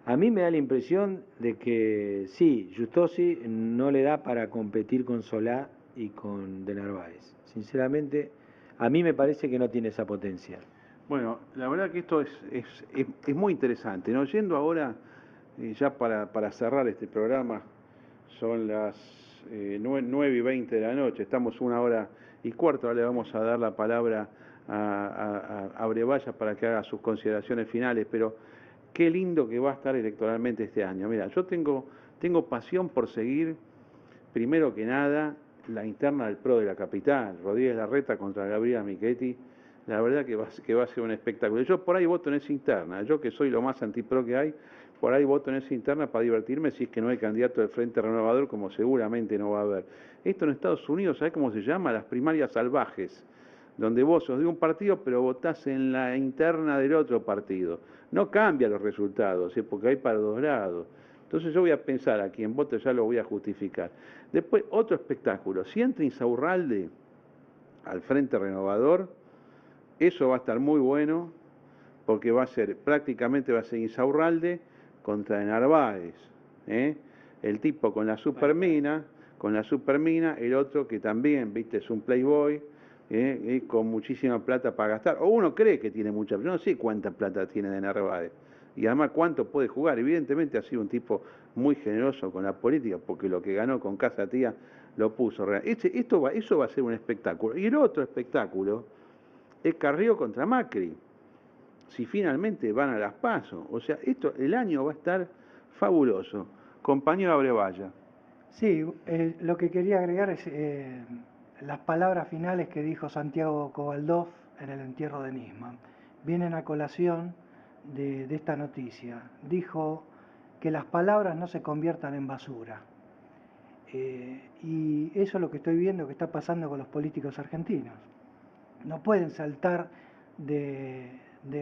a mí me da la impresión de que sí, Justosi no le da para competir con Solá y con De Narváez. Sinceramente, a mí me parece que no tiene esa potencia. Bueno, la verdad que esto es muy interesante, ¿no? Yendo ahora, ya para cerrar este programa, son las 9:20 de la noche, estamos 1:15, ahora le vamos a dar la palabra a Brevalla para que haga sus consideraciones finales, pero qué lindo que va a estar electoralmente este año. Mira, yo tengo pasión por seguir, primero que nada, la interna del PRO de la capital, Rodríguez Larreta contra Gabriela Michetti. La verdad que va a ser un espectáculo. Yo por ahí voto en esa interna, yo que soy lo más antipro que hay, por ahí voto en esa interna para divertirme si es que no hay candidato del Frente Renovador, como seguramente no va a haber. Esto en Estados Unidos, ¿sabés cómo se llama? Las primarias salvajes, donde vos sos de un partido pero votás en la interna del otro partido. No cambia los resultados, porque hay para 2 lados. Entonces yo voy a pensar a quien vote, ya lo voy a justificar. Después, otro espectáculo. Si entra Insaurralde al Frente Renovador, eso va a estar muy bueno, porque prácticamente va a ser Insaurralde contra De Narváez, ¿eh? El tipo con la supermina, el otro que también, viste, es un playboy, con muchísima plata para gastar, o uno cree que tiene mucha, yo no sé cuánta plata tiene De Narváez, y además cuánto puede jugar. Evidentemente ha sido un tipo muy generoso con la política, porque lo que ganó con Casa Tía lo puso real. Eso va a ser un espectáculo. Y el otro espectáculo es Carrió contra Macri, si finalmente van a las PASO. O sea, el año va a estar fabuloso. Compañero Brevalla. Sí, lo que quería agregar es las palabras finales que dijo Santiago Kovaldov en el entierro de Nisman. Vienen a colación de esta noticia. Dijo que las palabras no se conviertan en basura. Y eso es lo que estoy viendo que está pasando con los políticos argentinos. No pueden saltar de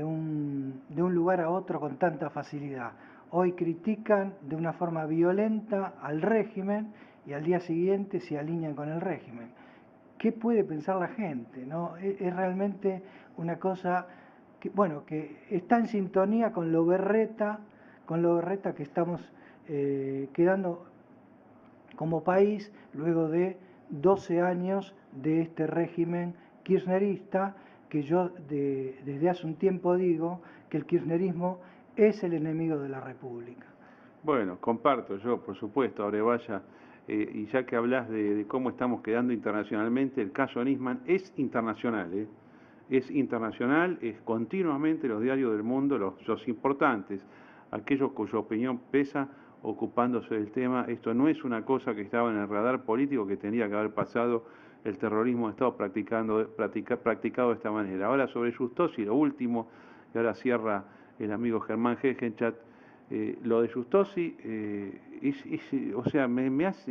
un lugar a otro con tanta facilidad. Hoy critican de una forma violenta al régimen y al día siguiente se alinean con el régimen. ¿Qué puede pensar la gente? ¿No? Es realmente una cosa que está en sintonía con lo berreta que estamos quedando como país luego de 12 años de este régimen kirchnerista, que yo desde hace un tiempo digo que el kirchnerismo es el enemigo de la República. Bueno, comparto yo, por supuesto, Brevalla, y ya que hablas de cómo estamos quedando internacionalmente, el caso Nisman es internacional, es internacional, es continuamente los diarios del mundo, los importantes, aquellos cuya opinión pesa, ocupándose del tema. Esto no es una cosa que estaba en el radar político, que tendría que haber pasado. El terrorismo ha estado practicado de esta manera. Ahora sobre Justosi, lo último, y ahora cierra el amigo Germán Gegenchat, lo de Justosi, o sea, me has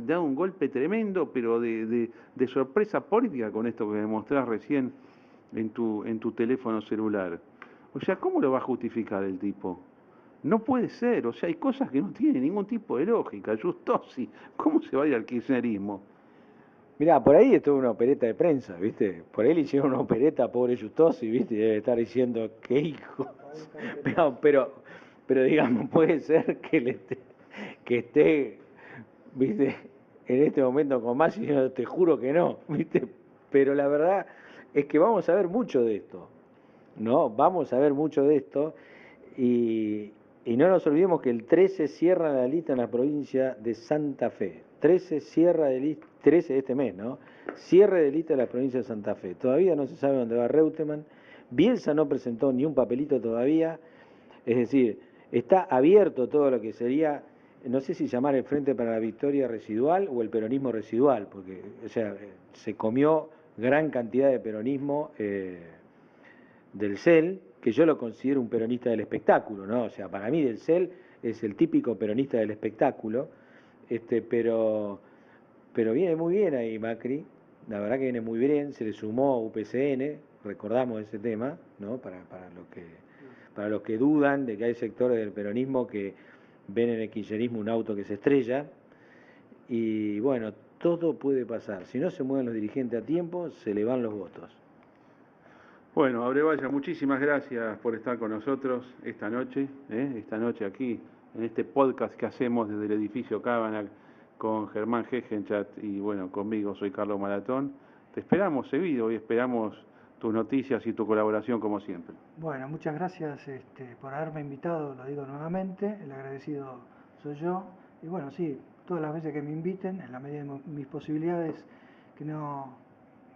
dado un golpe tremendo, pero de sorpresa política con esto que me mostrás recién en tu teléfono celular. O sea, ¿cómo lo va a justificar el tipo? No puede ser, o sea, hay cosas que no tienen ningún tipo de lógica. Justosi, ¿cómo se va a ir al kirchnerismo? Mirá, por ahí estuvo una opereta de prensa, ¿viste? Por ahí le hicieron una opereta, pobre Justosi, ¿viste? Y debe estar diciendo, qué hijo. Pero digamos, puede ser que esté, ¿viste? En este momento con más, y yo te juro que no, ¿viste? Pero la verdad es que vamos a ver mucho de esto, ¿no? Vamos a ver mucho de esto y no nos olvidemos que el 13 cierra la lista en la provincia de Santa Fe. 13 cierra de lista, 13 de este mes, ¿no? Cierre de lista de la provincia de Santa Fe. Todavía no se sabe dónde va Reutemann. Bielsa no presentó ni un papelito todavía. Es decir, está abierto todo lo que sería, no sé si llamar el Frente para la Victoria residual o el peronismo residual, porque o sea, se comió gran cantidad de peronismo del CEL, que yo lo considero un peronista del espectáculo, ¿no? O sea, para mí del CEL es el típico peronista del espectáculo, pero viene muy bien ahí Macri, la verdad que viene muy bien, se le sumó UPCN, recordamos ese tema, ¿no? Para los que dudan de que hay sectores del peronismo que ven en el kirchnerismo un auto que se estrella, y bueno, todo puede pasar, si no se mueven los dirigentes a tiempo, se le van los votos. Bueno, Abrevaya, muchísimas gracias por estar con nosotros esta noche aquí, en este podcast que hacemos desde el edificio Cábana con Germán Gegenchat y bueno, conmigo soy Carlos Malatón. Te esperamos seguido y esperamos tus noticias y tu colaboración como siempre. Bueno, muchas gracias por haberme invitado, lo digo nuevamente, el agradecido soy yo. Y bueno, sí, todas las veces que me inviten, en la medida de mis posibilidades, que no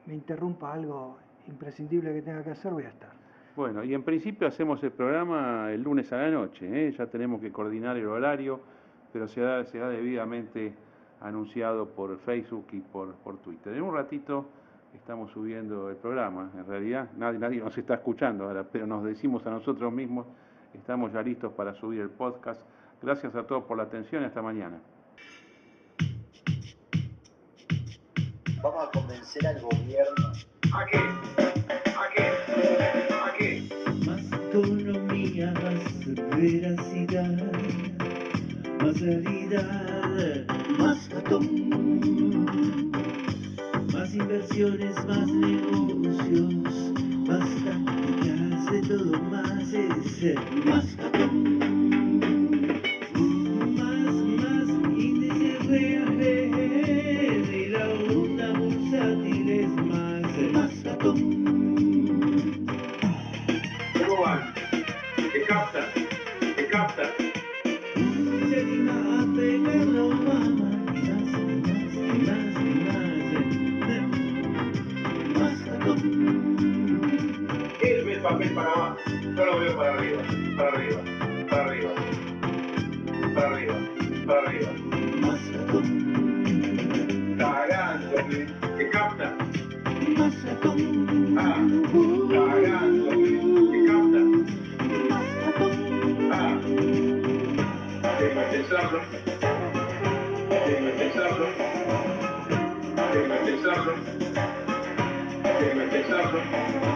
me interrumpa algo imprescindible que tenga que hacer, voy a estar. Bueno, y en principio hacemos el programa el lunes a la noche, ya tenemos que coordinar el horario, pero será debidamente anunciado por Facebook y por Twitter. En un ratito estamos subiendo el programa, en realidad nadie nos está escuchando ahora, pero nos decimos a nosotros mismos, estamos ya listos para subir el podcast. Gracias a todos por la atención y hasta mañana. Vamos a convencer al gobierno. ¿A qué? ¿A qué? ¿A qué? Más economía, más veracidad, más realidad, más ratón, más inversiones, más negocios, más tácticas, de todo más es más ratón. Más índices reales y la onda bursátil es más ratón. ¿Cómo van? ¿Qué captan? ¿Qué captan? Se anima a pegarlo, mamá, y más ratón. Irme el papel para abajo. Yo lo veo para arriba, para arriba, para arriba, para arriba, para arriba. Más ratón, Cagándome. ¿Qué captan? más ratón, Cagándome. ¿Qué captan? más ratón, Déjame pensarlo. Déjame pensarlo. Déjame pensarlo. Déjame pensarlo.